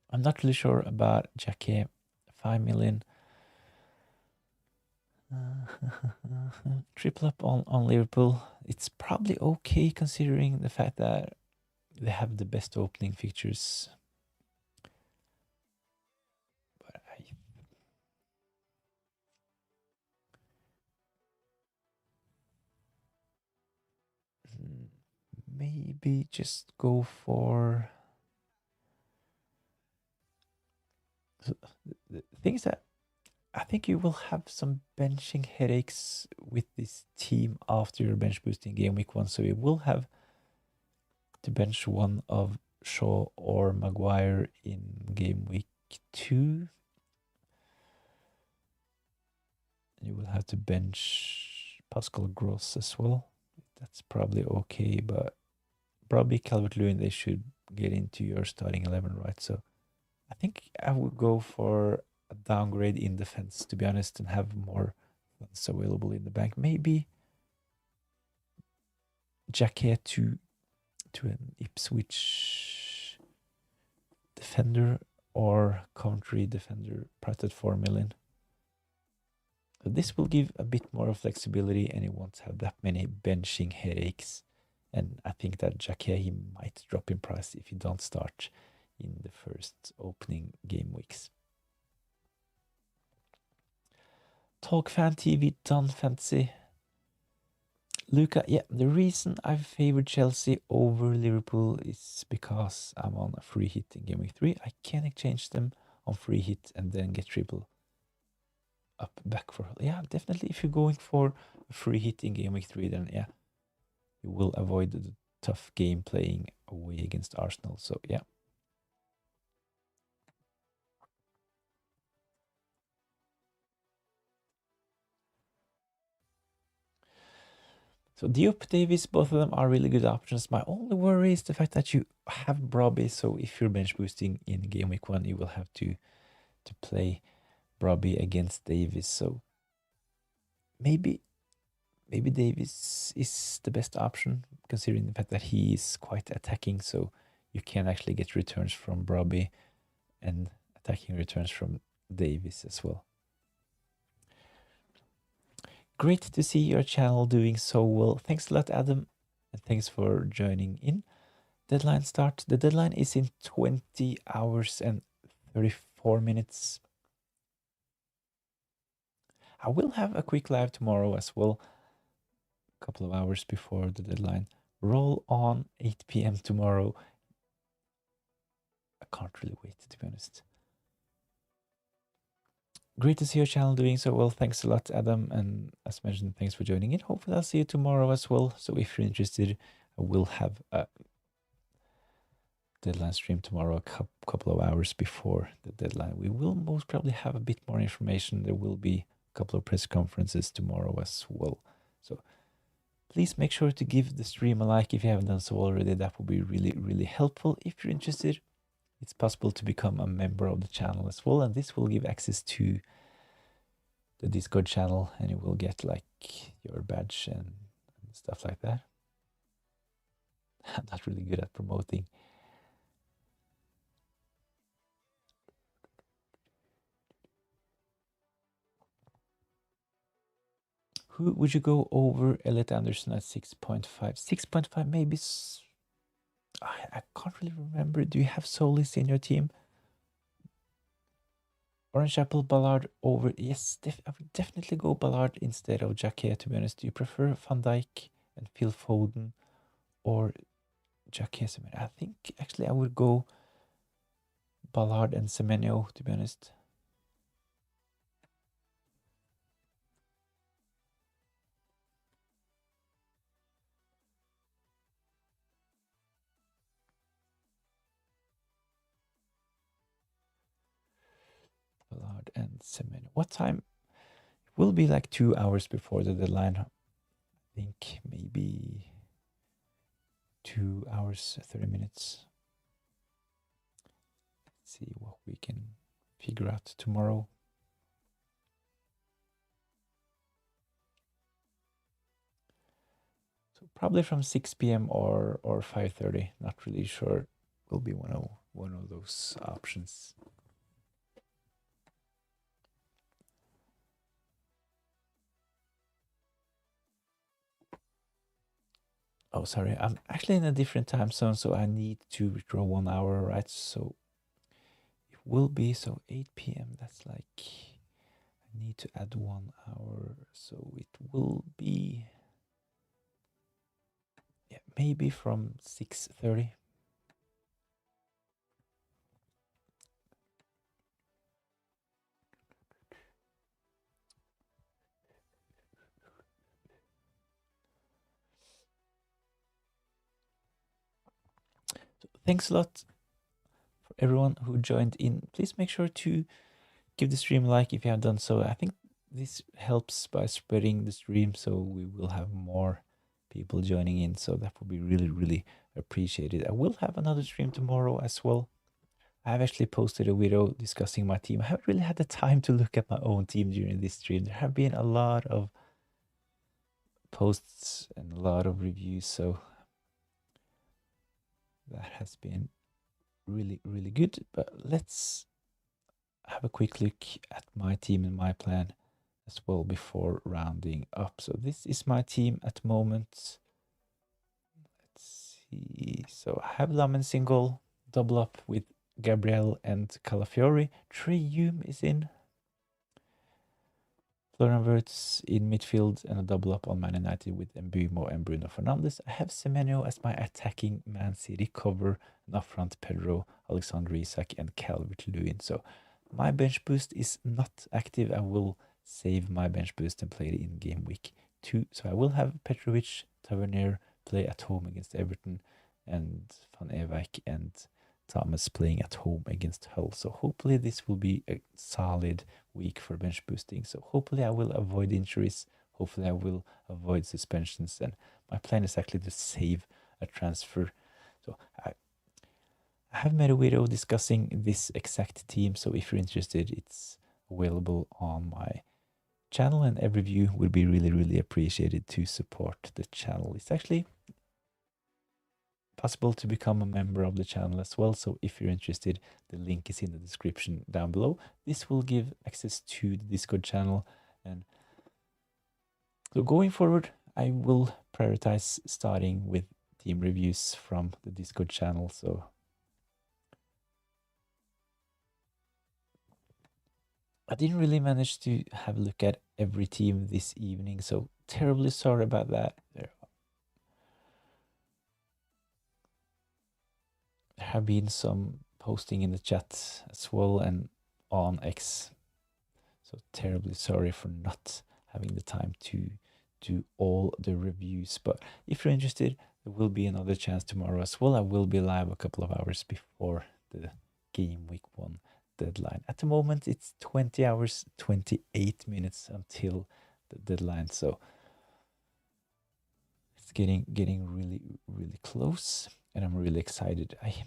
I'm not really sure about Jacquet. 5 million. Triple up on Liverpool. It's probably okay considering the fact that they have the best opening features. But maybe just go for the things that I think you will have some benching headaches with this team after your bench boosting game week 1. So you will have to bench one of Shaw or Maguire in game week 2. You will have to bench Pascal Gross as well. That's probably okay, but probably Calvert-Lewin, they should get into your starting 11, right? So I think I would go for a downgrade in defense, to be honest, and have more funds available in the bank. Maybe Jacquet to an Ipswich defender or country defender priced at 4 million. But this will give a bit more flexibility, and it won't have that many benching headaches. And I think that Jacquet, he might drop in price if you don't start in the first opening game weeks. Talk Fan TV, done fantasy. Luca, yeah, the reason I've favored Chelsea over Liverpool is because I'm on a free hit in Game Week 3. I can exchange them on free hit and then get triple up back for... Yeah, definitely if you're going for a free hit in Game Week 3, then yeah, you will avoid the tough game playing away against Arsenal. So yeah. So Diop, Davis, both of them are really good options. My only worry is the fact that you have Brobby. So if you're bench boosting in Game Week 1, you will have to play Brobby against Davis. So maybe Davis is the best option, considering the fact that he is quite attacking. So you can actually get returns from Brobby and attacking returns from Davis as well. Great to see your channel doing so well. Thanks a lot, Adam, and thanks for joining in. Deadline start. The deadline is in 20 hours and 34 minutes. I will have a quick live tomorrow as well, a couple of hours before the deadline. Roll on 8 p.m. tomorrow. I can't really wait, to be honest. Great to see your channel doing so well. Thanks a lot, Adam. And as mentioned, thanks for joining in. Hopefully I'll see you tomorrow as well. So if you're interested, I will have a deadline stream tomorrow, a couple of hours before the deadline. We will most probably have a bit more information. There will be a couple of press conferences tomorrow as well. So please make sure to give the stream a like if you haven't done so already. That will be really, really helpful. If you're interested, it's possible to become a member of the channel as well, and this will give access to the Discord channel, and you will get like your badge and stuff like that. I'm not really good at promoting. Who would you go over Elliot Anderson at 6.5? 6.5 maybe. I can't really remember. Do you have Solis in your team? Orange Apple, Ballard over. Yes, I would definitely go Ballard instead of Jacquet, to be honest. Do you prefer Van Dijk and Phil Foden or Jacquet? I think actually I would go Ballard and Semenyo, to be honest. Ballard and Semenyo. What time? It will be like 2 hours before the deadline. I think maybe 2 hours, 30 minutes. Let's see what we can figure out tomorrow. So probably from 6 p.m. or 5:30. Not really sure. Will be one of those options. Oh, sorry. I'm actually in a different time zone, so I need to withdraw 1 hour, right? So it will be 8 p.m. That's like I need to add 1 hour, so it will be maybe from 6:30. So thanks a lot for everyone who joined in. Please make sure to give the stream a like if you have done so. I think this helps by spreading the stream, so we will have more people joining in. So that would be really, really appreciated. I will have another stream tomorrow as well. I have actually posted a video discussing my team. I haven't really had the time to look at my own team during this stream. There have been a lot of posts and a lot of reviews, so that has been really, really good. But let's have a quick look at my team and my plan as well before rounding up. So this is my team at the moment. Let's see. So I have Lamen single, double up with Gabriel and Calafiori. Trey Hume is in. Florian Wirtz in midfield and a double up on Man United with Mbumo and Bruno Fernandes. I have Semenyo as my attacking Man City cover, and up front Pedro, Alexander Isak, and Calvert-Lewin. So my bench boost is not active. I will save my bench boost and play it in game week 2. So I will have Petrovic, Tavernier play at home against Everton, and Van Ewijk and Thomas playing at home against Hull. So hopefully this will be a solid week for bench boosting. So hopefully I will avoid injuries. Hopefully I will avoid suspensions. And my plan is actually to save a transfer. So I have made a video discussing this exact team. So if you're interested, it's available on my channel, and every view would be really, really appreciated to support the channel. It's actually possible to become a member of the channel as well. So if you're interested, the link is in the description down below. This will give access to the Discord channel. And so going forward, I will prioritize starting with team reviews from the Discord channel. So I didn't really manage to have a look at every team this evening, so terribly sorry about that. There have been some posting in the chat as well and on X, so terribly sorry for not having the time to do all the reviews. But if you're interested, there will be another chance tomorrow as well. I will be live a couple of hours before the game week 1 deadline. At the moment it's 20 hours 28 minutes until the deadline, so it's getting really close, and I'm really excited. I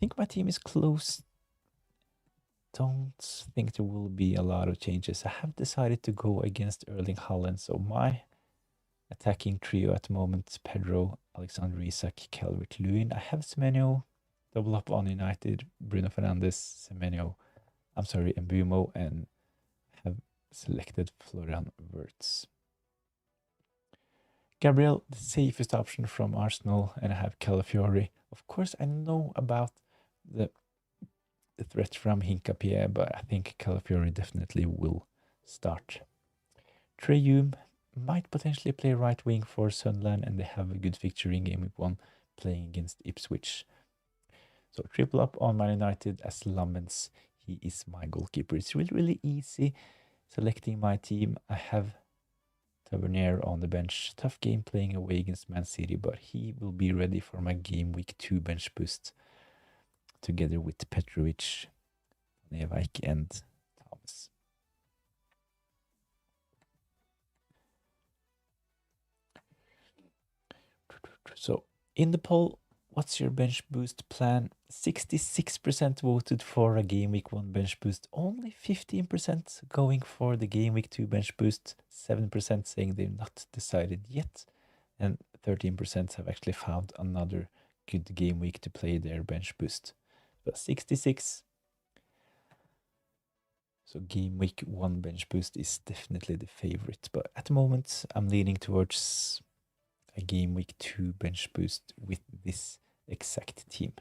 think my team is close. Don't think there will be a lot of changes. I have decided to go against Erling Haaland, so my attacking trio at the moment is Pedro, Alexander Isak, Calvert-Lewin. I have Semenyo, double up on United, Bruno Fernandes, Mbumo, and have selected Florian Wirtz. Gabriel, the safest option from Arsenal, and I have Calafiori. Of course, I know about the threat from Hincapié, but I think Calafiori definitely will start. Treyum might potentially play right wing for Sunderland, and they have a good fixture in game week 1 playing against Ipswich. So triple up on Man United as Lammens. He is my goalkeeper. It's really easy selecting my team. I have Tavernier on the bench. Tough game playing away against Man City, but he will be ready for my game week 2 bench boost together with Petrovic, Van Ewijk, and Thomas. So in the poll, what's your bench boost plan? 66% voted for a game week 1 bench boost. Only 15% going for the game week 2 bench boost. 7% saying they've not decided yet. And 13% have actually found another good game week to play their bench boost. But 66. So game week 1 bench boost is definitely the favorite. But at the moment, I'm leaning towards a game week 2 bench boost with this exact team.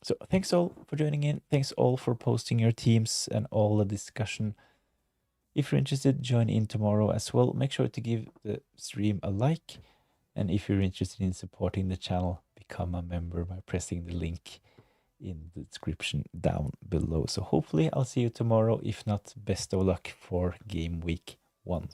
So thanks all for joining in. Thanks all for posting your teams and all the discussion. If you're interested, join in tomorrow as well. Make sure to give the stream a like. And if you're interested in supporting the channel, become a member by pressing the link in the description down below. So hopefully I'll see you tomorrow. If not, best of luck for game week 1.